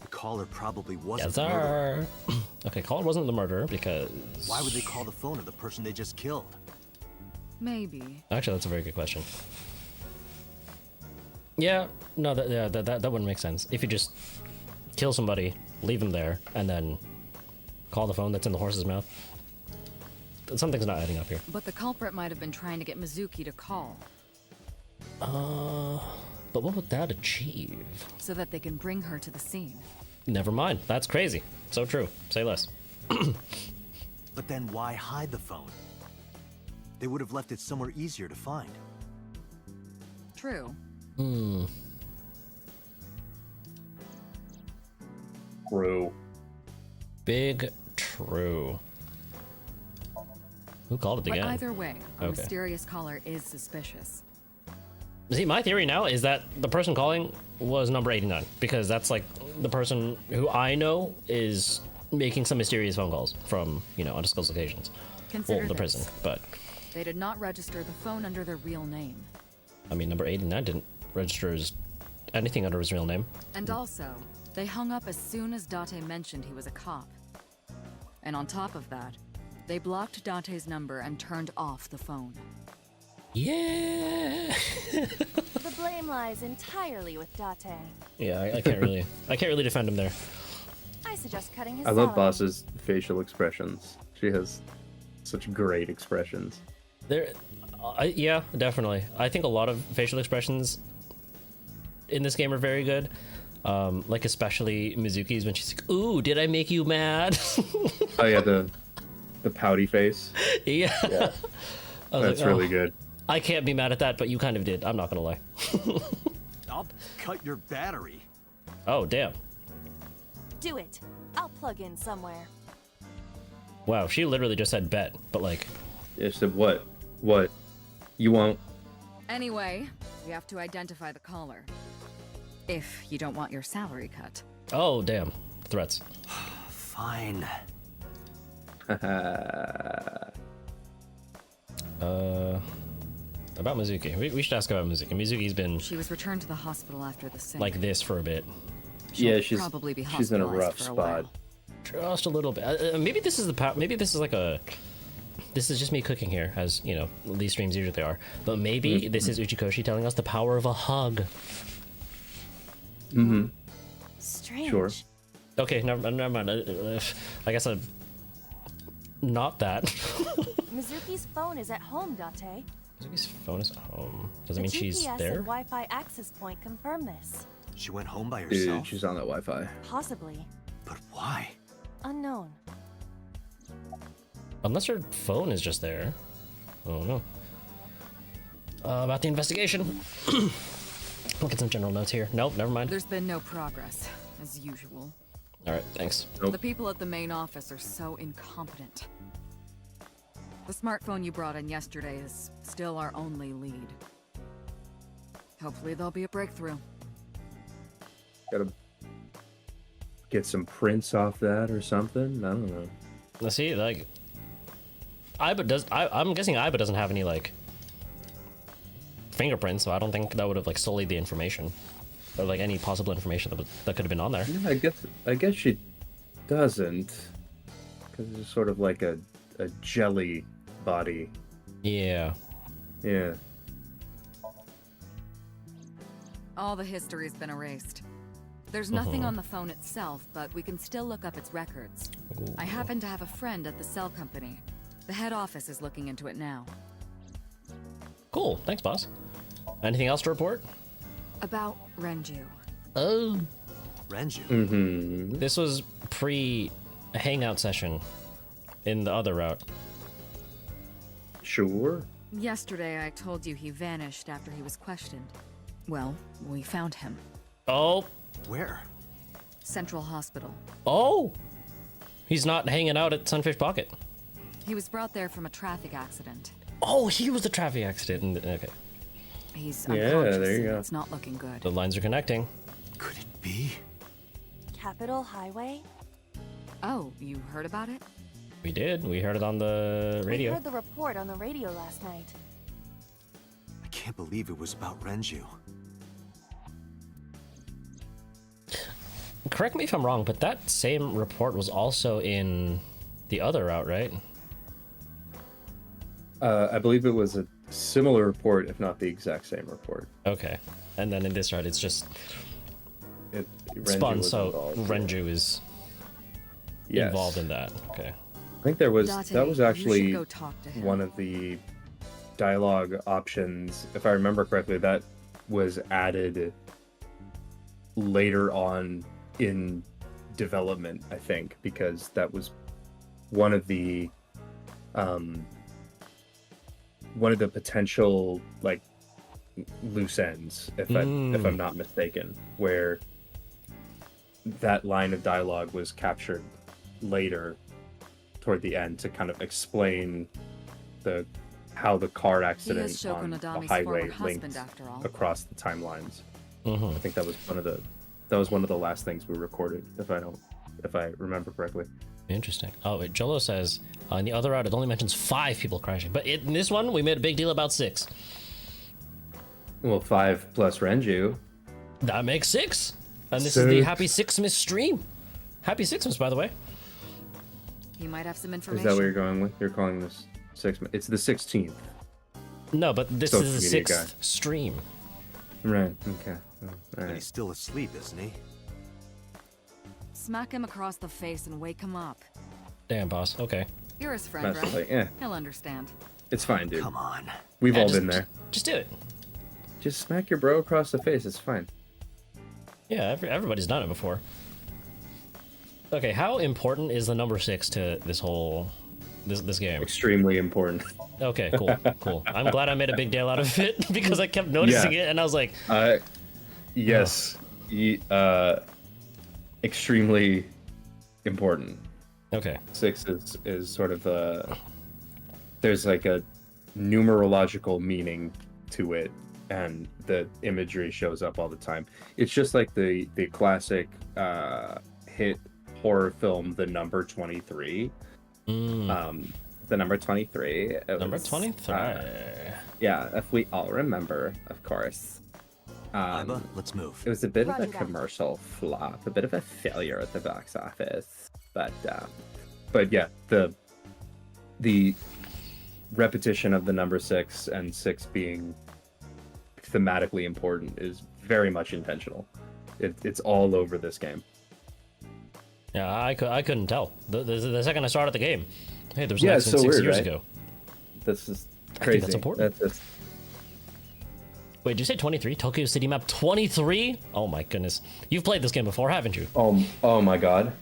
The caller probably wasn't
Yes,
the murderer.
sir. Okay, caller wasn't the murderer because.
Why would they call the phone of the person they just killed?
Maybe.
Actually, that's a very good question. Yeah, no, that wouldn't make sense. If you just kill somebody, leave them there, and then call the phone that's in the horse's mouth. Something's not adding up here.
But the culprit might have been trying to get Mizuki to call,
But what would that achieve?
so that they can bring her to the scene.
Never mind. That's crazy. So true. Say less.
But then why hide the phone? They would have left it somewhere easier to find.
True.
True.
Big true. Who called it
But
again?
either way, a
Okay.
mysterious caller is suspicious.
See, my theory now is that the person calling was number 89, because that's like the person who I know is making some mysterious phone calls from, undisclosed locations.
Consider
Well, the
this.
prison, but
They did not register the phone under their real name.
I mean, number 89 didn't register as anything under his real name.
And also, they hung up as soon as Date mentioned he was a cop. And on top of that, they blocked Date's number and turned off the phone.
Yeah.
The blame lies entirely with Date.
Yeah, I can't really defend him there.
I suggest cutting his
I love
salary.
Boss's facial expressions. She has such great expressions.
Yeah, definitely. I think a lot of facial expressions in this game are very good. Like especially Mizuki's when she's like, "Ooh, did I make you mad?"
Oh yeah, the pouty face.
Yeah. I was
That's
like,
really
"Oh,
good.
I can't be mad at that, but you kind of did. I'm not gonna lie.
I'll cut your battery.
Oh, damn.
Do it. I'll plug in somewhere.
Wow, she literally just said bet, but like,
Yeah, she said, what? What? You won't?
Anyway, we have to identify the caller. If you don't want your salary cut.
oh, damn. Threats.
Fine.
About Mizuki. We should ask about Mizuki. Mizuki's been
She was returned to the hospital after the sink.
like this for a bit.
She'll
Yeah,
probably be
she's in a
hospitalized
rough
for a
spot.
while.
Just a little bit. Maybe this is maybe this is like a. This is just me cooking here, as these streams usually are. But maybe this is Uchikoshi telling us the power of a hug.
Mm-hmm.
Strange.
Sure.
Okay, never mind. I guess I'm not that.
Mizuki's phone is at home, Date.
Mizuki's phone is at home. Does it mean
The
she's
GPS
there?
and Wi-Fi access point confirm this.
She went home by
Dude,
herself?
she's on that Wi-Fi.
Possibly.
But why?
Unknown.
Unless her phone is just there. Oh no. About the investigation. Look at some general notes here. Nope, never mind.
There's been no progress, as usual.
Alright, thanks.
The people at the main office are so incompetent. The smartphone you brought in yesterday is still our only lead. Hopefully there'll be a breakthrough.
Gotta get some prints off that or something. I don't know.
Let's see, like, I'm guessing Iba doesn't have any like fingerprints, so I don't think that would have like sullied the information, or like any possible information that could have been on there.
Yeah, I guess she doesn't, because it's sort of like a jelly body.
Yeah.
Yeah.
All the history's been erased. There's nothing on the phone itself, but we can still look up its records.
Ooh.
I happen to have a friend at the cell company. The head office is looking into it now.
Cool. Thanks, boss. Anything else to report?
About Renju.
Oh.
Renju?
Mm-hmm.
This was pre-hangout session in the other route.
Sure.
Yesterday I told you he vanished after he was questioned. Well, we found him.
Oh.
Where?
Central Hospital.
Oh. He's not hanging out at Sunfish Pocket.
He was brought there from a traffic accident.
Oh, he was the traffic accident. Okay.
He's
Yeah,
unconscious.
there you go.
It's not looking good.
The lines are connecting.
Could it be?
Capitol Highway?
Oh, you heard about it?
We did. We heard it on the
We
radio.
heard the report on the radio last night.
I can't believe it was about Renju.
Correct me if I'm wrong, but that same report was also in the other route, right?
I believe it was a similar report, if not the exact same report.
Okay. And then in this route, it's just
Renju
spun,
was
so
involved.
Renju is
Yes.
involved in that. Okay.
I think that was
Date,
that was actually
you should go talk to him.
one of the dialogue options, if I remember correctly, that was added later on in development, I think, because that was one of the potential like loose ends, if I'm not mistaken, where that line of dialogue was captured later toward the end to kind of explain how the car accident
Shoko
on the
Nadami's
highway
former
linked
husband, after all.
across the timelines.
Mm-hmm.
I think that was one of the last things we recorded, if I remember correctly.
Interesting. Oh, wait, Jolo says in the other route it only mentions 5 people crashing, but in this one we made a big deal about 6.
Well, 5 plus Renju.
That makes 6. And this is the Happy Sixmas stream. Happy Sixmas, by the way.
He might have some
Is
information.
that what you're going with? You're calling this 6? It's the 16th.
No, but this
Social
is the
media
6th
guy.
stream.
Right. Okay. All
But
right.
he's still asleep, isn't he?
Smack him across the face and wake him up.
Damn, boss. Okay.
You're his friend,
Massively,
right?
yeah.
He'll understand.
It's fine, dude.
Come on.
We've
Yeah,
all
just-
been there.
Just do it.
Just smack your bro across the face. It's fine.
Yeah, everybody's done it before. Okay, how important is the number 6 to this whole this game?
Extremely important.
Okay, cool, cool. I'm glad I made a big deal out of it because I kept noticing it and I was like,
Yes. Extremely important.
okay.
6 is sort of there's like a numerological meaning to it, and the imagery shows up all the time. It's just like the classic hit horror film, The Number 23. The Number 23.
Number 23.
Yeah, if we all remember, of course.
Iba, let's move.
It was a bit of a
Roger that.
commercial flop, a bit of a failure at the box office, but yeah, the repetition of the number 6 and 6 being thematically important is very much intentional. It's all over this game.
Yeah, I couldn't tell. The second I started the game. Hey, there was
Yeah,
an
it's so
accident 6
weird,
years
right?
ago.
This is
I
crazy.
think that's important.
That's
Wait, did you say 23? Tokyo City map 23? Oh my goodness. You've played this game before, haven't you?
oh my god.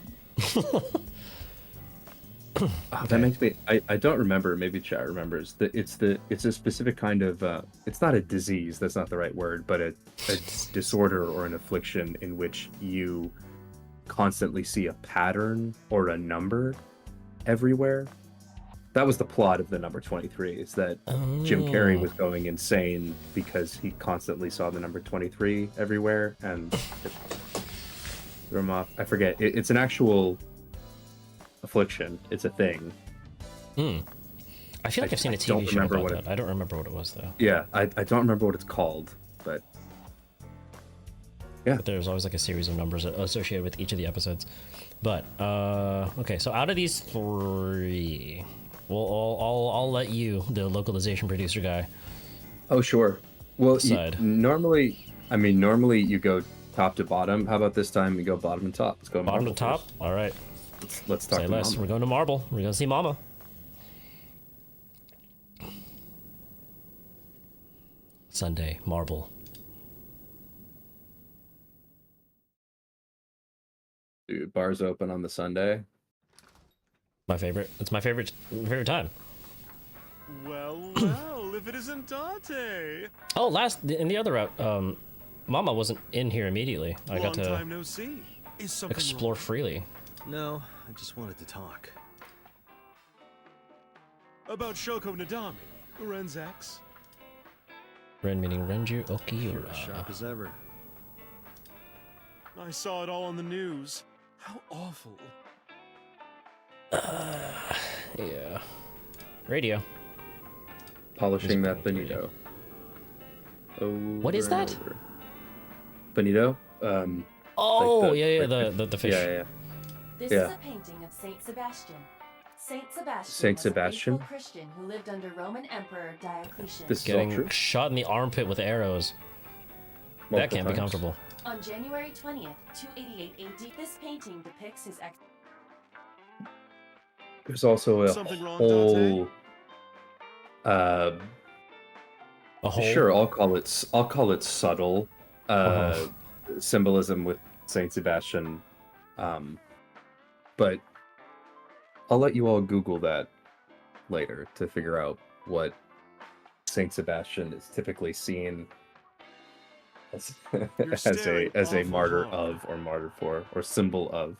That makes me. I don't remember. Maybe chat remembers. It's a specific kind of. It's not a disease. That's not the right word, but a disorder or an affliction in which you constantly see a pattern or a number everywhere. That was the plot of the number 23. Is that Jim Carrey was going insane because he constantly saw the number 23 everywhere, and it threw him off. I forget. It's an actual affliction. It's a thing.
I feel like I've seen a TV show about that. I don't remember what it was though.
Yeah, I don't remember what it's called, but yeah.
But there's always like a series of numbers associated with each of the episodes. But okay, so out of these three, well, I'll let you, the localization producer guy.
Oh sure. Well,
decide.
Normally you go top to bottom. How about this time we go bottom to top? Let's go
bottom to top.
First.
All right.
Let's talk.
Say less.
Mama.
We're going to Marble. We're going to see Mama. Sunday, Marble.
Dude, bars open on the Sunday.
My favorite. It's my favorite time.
Well, if it isn't Dante.
Oh, in the other route, Mama wasn't in here immediately. I got to
time no see. Is something
explore
wrong?
freely.
No, I just wanted to talk.
About Shoko Nadami, Ren's ex.
Ren meaning Renju
You're
Okiura.
as sharp as ever.
I saw it all on the news. How awful.
Yeah. Radio.
Polishing that bonito.
What is that?
Bonito?
Oh,
like
yeah, the fish.
Yeah.
This is a painting of Saint Sebastian. Saint Sebastian was a faithful Christian who lived under Roman Emperor Diocletian.
This is
Getting shot in the armpit with arrows. That can't be comfortable.
On January 20th, 288 AD, this painting depicts his ex.
There's also a whole. A whole. Sure, I'll call it subtle symbolism with Saint Sebastian, but I'll let you all Google that later to figure out what Saint Sebastian is typically seen as as a martyr of, or martyr for, or symbol of.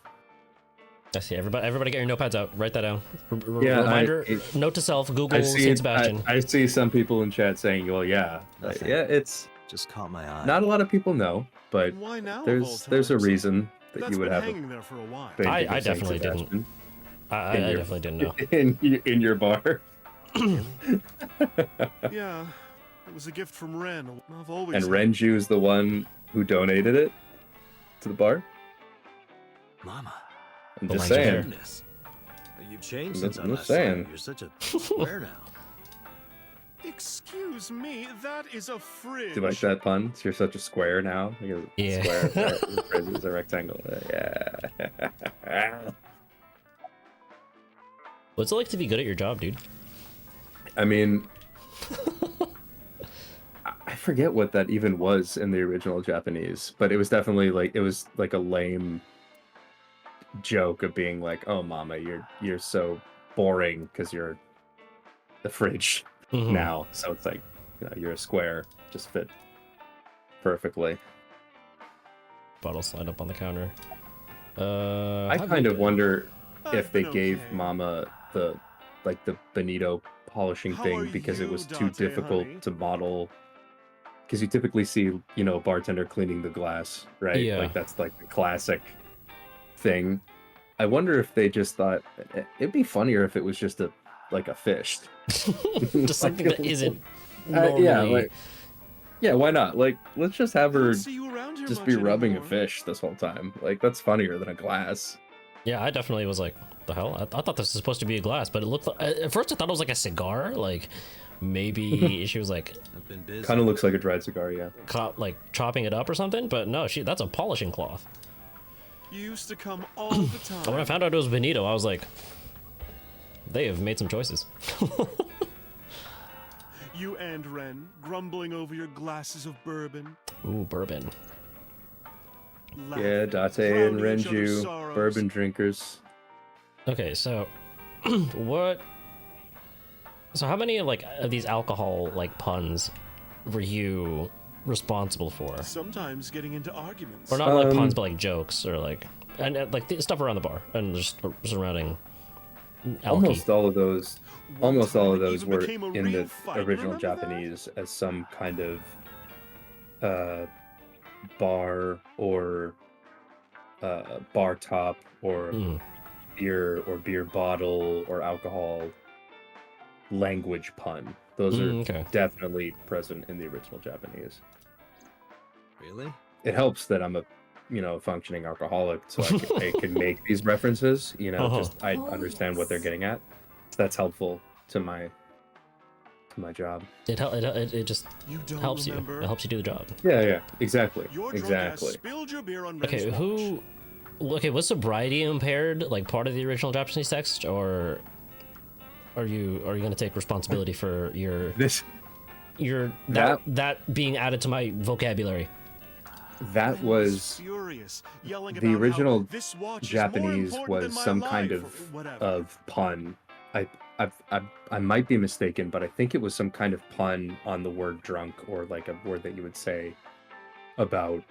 I see. Everybody get your notepads out. Write that down.
Reminder,
note to self, Google Saint Sebastian.
I see some people in chat saying, well, yeah, it's
just caught my eye.
Not a lot of people know, but
why now,
there's a reason that you would have
hanging there for a while.
I definitely didn't. I definitely didn't know.
In your bar.
Yeah, it was a gift from Ren. I've always.
And Renju is the one who donated it to the bar.
Mama.
I'm just saying.
You've changed since I
last
saw you. You're such a square now.
Excuse me, that is a fridge.
Do you like that pun? So you're such a square now?
Yeah.
Square is a rectangle. Yeah.
What's it like to be good at your job, dude?
I mean, I forget what that even was in the original Japanese, but it was definitely like a lame joke of being like, "Oh, mama, you're so boring because you're the fridge now." So it's like, you're a square, just fit perfectly.
Bottle slide up on the counter.
I kind of wonder if they gave Mama the bonito polishing thing because it was too difficult to model. Because you typically see, a bartender cleaning the glass, right?
Yeah.
Like that's like the classic thing. I wonder if they just thought it'd be funnier if it was just a fish.
Just something that isn't normally...
yeah, why not? Like, let's just have her
just
be rubbing a fish this whole time. Like, that's funnier than a glass.
Yeah, I definitely was like, the hell? I thought this was supposed to be a glass, but it looked like, at first I thought it was like a cigar. Like, maybe she was like...
I've been busy.
Kind of looks like a dried cigar, yeah.
Chopping it up or something, but no, that's a polishing cloth.
You used to come all the time.
When I found out it was bonito, I was like, they have made some choices.
You and Ren, grumbling over your glasses of bourbon.
Ooh, bourbon.
Yeah, Date and Renju, bourbon drinkers.
Okay, so what? So how many like of these alcohol like puns were you responsible for?
Sometimes getting into arguments.
Or not like puns, but like jokes or like like stuff around the bar and just surrounding.
Almost all of those were in the original Japanese as some kind of bar or bar top or beer bottle or alcohol language pun. Those are definitely present in the original Japanese.
Really?
It helps that I'm a functioning alcoholic, so I can make these references. Just I understand what they're getting at. So that's helpful to my job.
It just helps you. It helps you do the job.
Yeah, exactly.
Spilled your beer on Ren's
Okay,
watch.
was sobriety impaired like part of the original Japanese text, or are you going to take responsibility for that being added to my vocabulary?
That was the original Japanese was some kind of pun. I might be mistaken, but I think it was some kind of pun on the word drunk, or like a word that you would say about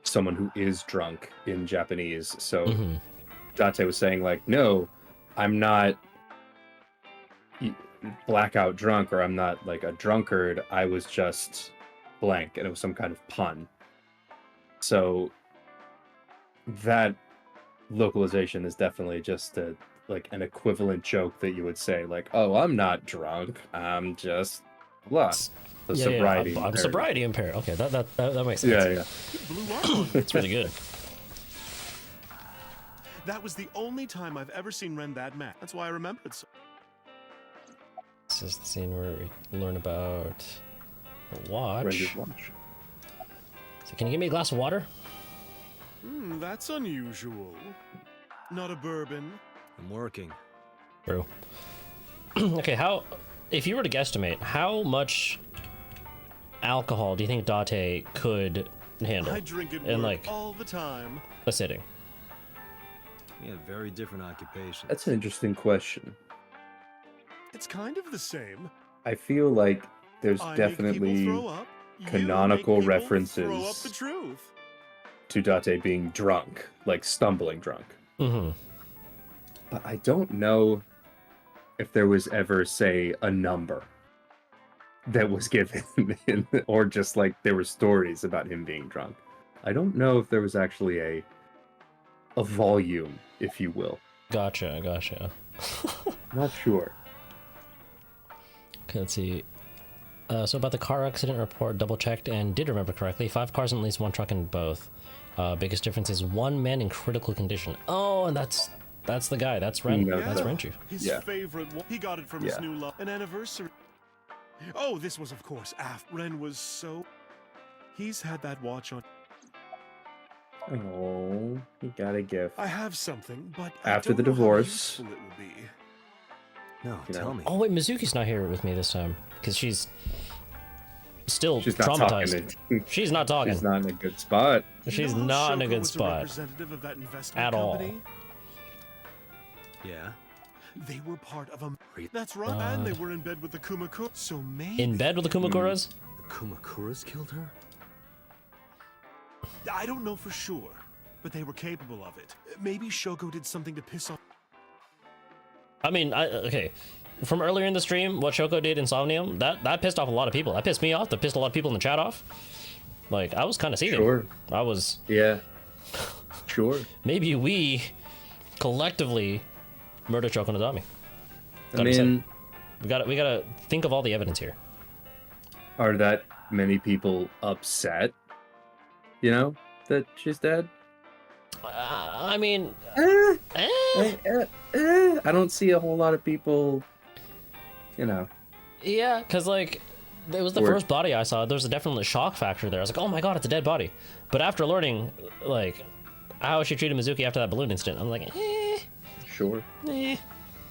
someone who is drunk in Japanese. So Date was saying like, no, I'm not blackout drunk, or I'm not like a drunkard. I was just blank, and it was some kind of pun. So that localization is definitely just like an equivalent joke that you would say like, oh, I'm not drunk, I'm just blah. The sobriety.
I'm sobriety impaired. Okay, that makes sense.
Yeah.
It's really good.
That was the only time I've ever seen Ren that mad. That's why I remember it so.
This is the scene where we learn about the watch.
Ren's watch.
So can you give me a glass of water?
That's unusual. Not a bourbon.
I'm working.
True. Okay, if you were to guesstimate, how much alcohol do you think Date could handle?
I drink it
in like
all the time.
a sitting?
We have very different occupations.
That's an interesting question.
It's kind of the same.
I feel like there's
I
definitely canonical references to Date being drunk, like stumbling drunk. But I don't know if there was ever, say, a number that was given, or just like there were stories about him being drunk. I don't know if there was actually a volume, if you will.
Gotcha.
Not sure.
Okay, let's see. So about the car accident report, double checked and did remember correctly. 5 cars and at least 1 truck in both. Biggest difference is 1 man in critical condition. Oh, and that's the guy. That's Ren.
No,
that's Renju.
His favorite one. He got it from his new love. An anniversary. Oh, this was of course after Ren was so. He's had that watch on.
Oh, he got a gift.
I have something, but
after the divorce.
It will be.
No, tell me.
Oh wait, Mizuki's not here with me this time because she's still
not
traumatized. She's not talking.
She's not in a good spot.
She's not in a good spot at all.
Yeah.
They were part of a. That's right, and they were in bed with the Kumakura. So maybe
in bed with the Kumakuras.
The Kumakuras killed her.
I don't know for sure, but they were capable of it. Maybe Shoko did something to piss off.
I mean, okay. From earlier in the stream, what Shoko did in Somnium, that pissed off a lot of people. That pissed me off. That pissed a lot of people in the chat off. Like, I was kind of seething.
Sure.
I was.
Yeah. Sure.
Maybe we collectively murdered Shoko Nadami.
I mean,
we gotta think of all the evidence here.
Are that many people upset? You know, that she's dead?
I mean,
I don't see a whole lot of people, you know.
Yeah, because, like, it was the first body I saw. There was a definite shock factor there. I was like, oh my god, it's a dead body. But after learning, like, how she treated Mizuki after that balloon incident, I'm like,
Sure.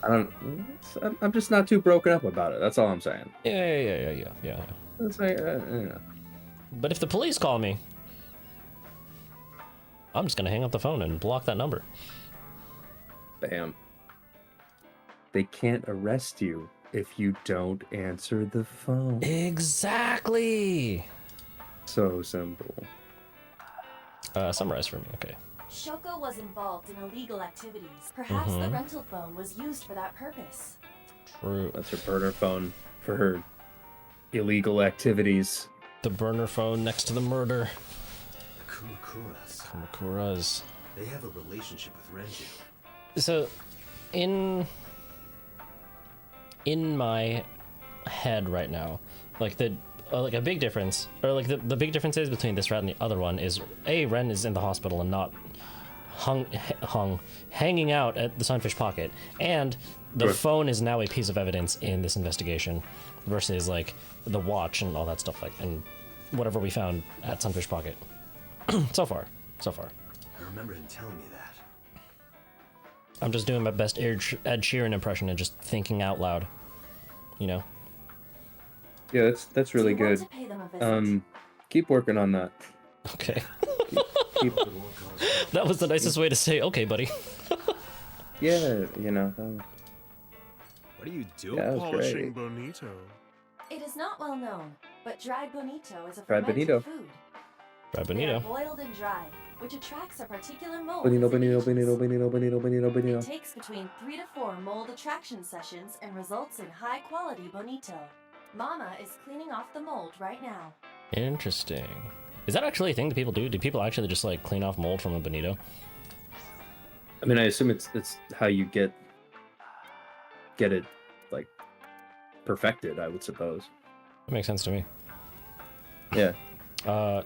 I'm just not too broken up about it. That's all I'm saying.
Yeah.
It's like, you know.
But if the police call me, I'm just gonna hang up the phone and block that number.
Bam. They can't arrest you if you don't answer the phone.
Exactly.
So simple.
Summarize for me, okay.
Shoko was involved in illegal activities. Perhaps the rental phone was used for that purpose.
True.
That's her burner phone for her illegal activities.
The burner phone next to the murder.
Kumakuras. They have a relationship with Renju.
So, in my head right now, like a big difference, or like the big differences between this rat and the other one is Ren is in the hospital and not hanging out at the Sunfish Pocket, and the phone is now a piece of evidence in this investigation, versus like the watch and all that stuff, like, and whatever we found at Sunfish Pocket. so far.
I remember him telling me that.
I'm just doing my best Ed Sheeran impression and just thinking out loud, you know.
Yeah, that's really good. Keep working on that.
Okay.
keep
That was the nicest way to say, okay, buddy.
Yeah, you know.
What are you doing?
Yeah,
Polishing bonito.
It is not well known, but dried bonito is a
Dried
fermented
bonito.
food.
Dried
They
bonito.
are boiled and dried, which attracts a particular mold.
Bonito,
within
bonito.
It takes between 3 to 4 mold attraction sessions and results in high-quality bonito. Mama is cleaning off the mold right now.
Interesting. Is that actually a thing that people do? Do people actually just like clean off mold from a bonito?
I mean, I assume it's how you get it like perfected, I would suppose.
That makes sense to me.
Yeah.
Oh,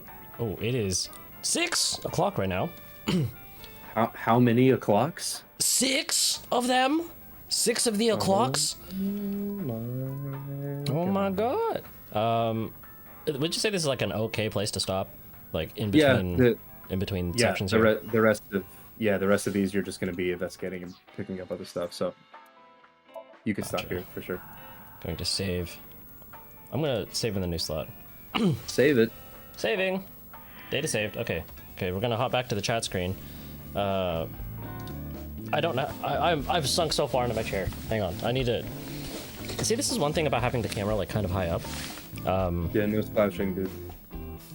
it is 6 o'clock right now.
How many o'clocks?
6 of them? 6 of the o'clocks? Oh my god. Would you say this is like an okay place to stop? Like in between in between sections here?
The rest of these you're just going to be investigating and picking up other stuff, so you can stop here for sure.
Going to save. I'm going to save in the new slot.
Save it.
Saving. Data saved. Okay, we're going to hop back to the chat screen. I don't know. I've sunk so far into my chair. Hang on. I need to... See, this is one thing about having the camera like kind of high up.
Yeah, no slouching, dude.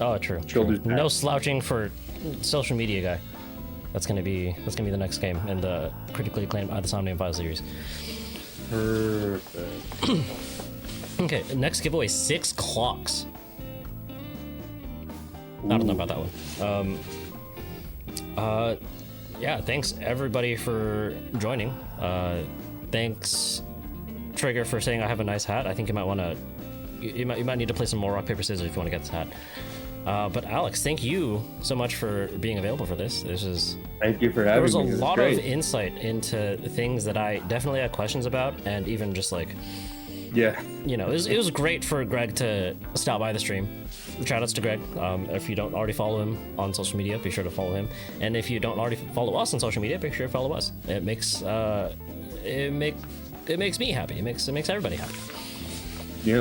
Oh, true.
Shoulders back.
No slouching for social media guy. That's gonna be the next game in the critically acclaimed the SOMNIUM File series.
Perfect.
Okay, next giveaway, 6 clocks. I don't know about that one. Yeah, thanks everybody for joining. Thanks Trigger for saying I have a nice hat. I think you might want to you might need to play some more rock paper scissors if you want to get this hat. But Alex, thank you so much for being available for this.
Thank you for having me.
There was a lot of insight into things that I definitely had questions about, and even just like,
yeah,
you know, it was great for Greg to stop by the stream. Shoutouts to Greg. If you don't already follow him on social media, be sure to follow him. And if you don't already follow us on social media, be sure to follow us. It makes me happy. It makes everybody happy.
Yeah.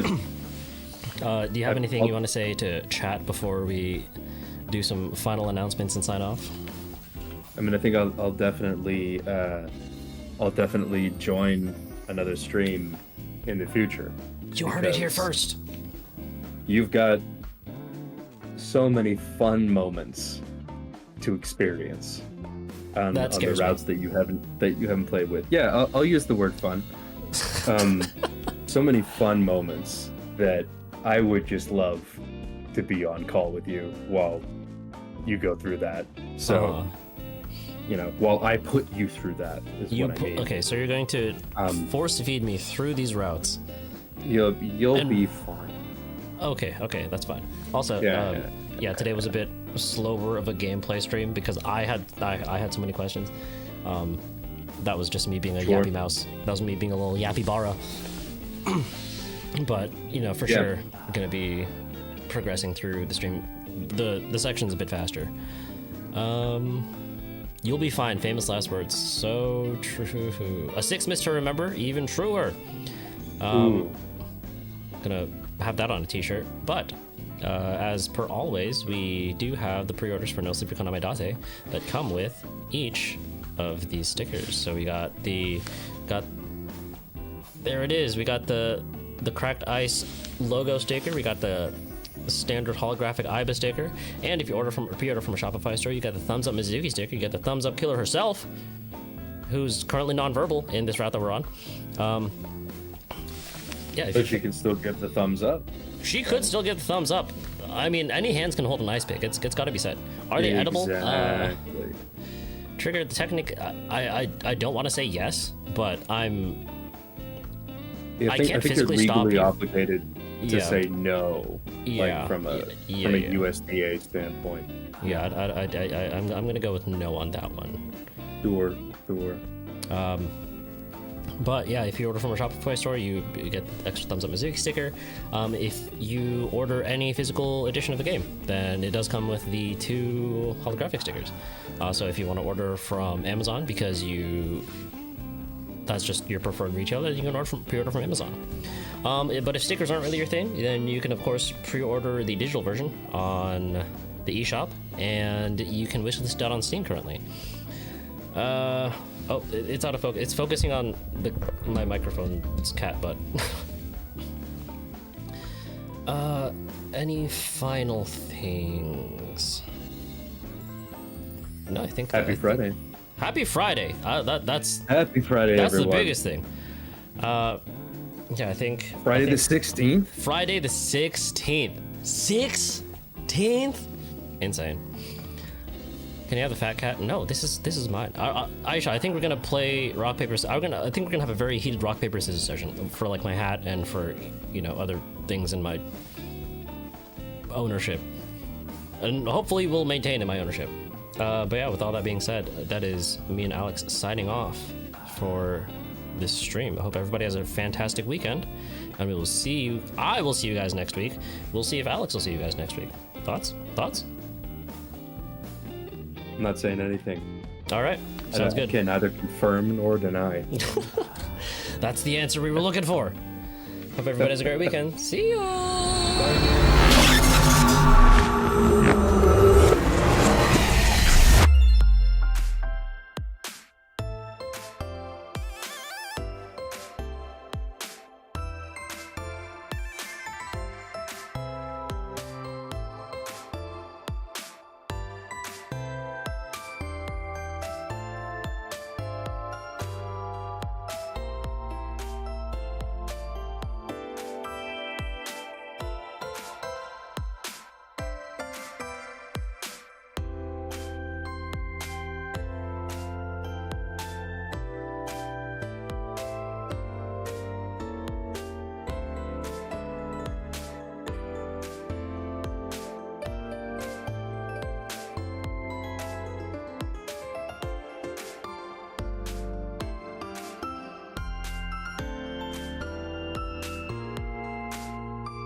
Do you have anything you want to say to chat before we do some final announcements and sign off?
I mean, I think I'll definitely join another stream in the future.
You heard it here first.
You've got so many fun moments to experience on the routes that you haven't played with. Yeah, I'll use the word fun. So many fun moments that I would just love to be on call with you while you go through that. So, you know, while I put you through that is what I mean.
Okay, so you're going to force feed me through these routes.
You'll be fine.
Okay, that's fine. Also, yeah, today was a bit slower of a gameplay stream because I had so many questions. That was just me being a yappy mouse. That was me being a little yappy bara. But, you know, for sure, I'm gonna be progressing through the stream. The section's a bit faster. You'll be fine. Famous last words. So true. A 6 miss to remember. Even truer. Gonna have that on a t-shirt. But as per always, we do have the pre-orders for No Sleep for Kaname Date that come with each of these stickers. So we got there it is. We got the Cracked Ice logo sticker. We got the standard holographic Aiba sticker, and if you pre-order from a Shopify store, you get the thumbs up Mizuki sticker. You get the thumbs up killer herself, who's currently non-verbal in this route that we're on. Yeah,
but she can still give the thumbs up.
She could still give the thumbs up. I mean, any hands can hold an ice pick. It's got to be said. Are they edible?
Exactly.
Trigger the technique. I don't want to say yes, but I can't physically
you're legally
stop you.
obligated to say no, like from a USDA standpoint.
Yeah, I'm gonna go with no on that one.
Sure.
But yeah, if you order from a Shopify store, you get extra thumbs up Mizuki sticker. If you order any physical edition of the game, then it does come with the 2 holographic stickers. So if you want to order from Amazon because that's just your preferred retailer, you can pre-order from Amazon. But if stickers aren't really your thing, then you can of course pre-order the digital version on the eShop, and you can wishlist it on Steam currently. Oh, it's out of focus. It's focusing on my microphone's cat butt. Any final things? No, I think.
Happy Friday.
Happy Friday. That's
Happy Friday,
that's
everyone.
the biggest thing. Yeah, I think
Friday the 16th.
Friday the 16th. 16th? Insane. Can you have the fat cat? No, this is mine. Aisha, I think we're gonna play rock paper. I think we're gonna have a very heated rock paper scissors session for like my hat and for other things in my ownership, and hopefully we'll maintain in my ownership. But yeah, with all that being said, that is me and Alex signing off for this stream. I hope everybody has a fantastic weekend, and we will see you. I will see you guys next week. We'll see if Alex will see you guys next week. Thoughts?
I'm not saying anything.
All right, sounds good.
I can neither confirm nor deny.
That's the answer we were looking for. Hope everybody has a great weekend. See you.
Bye.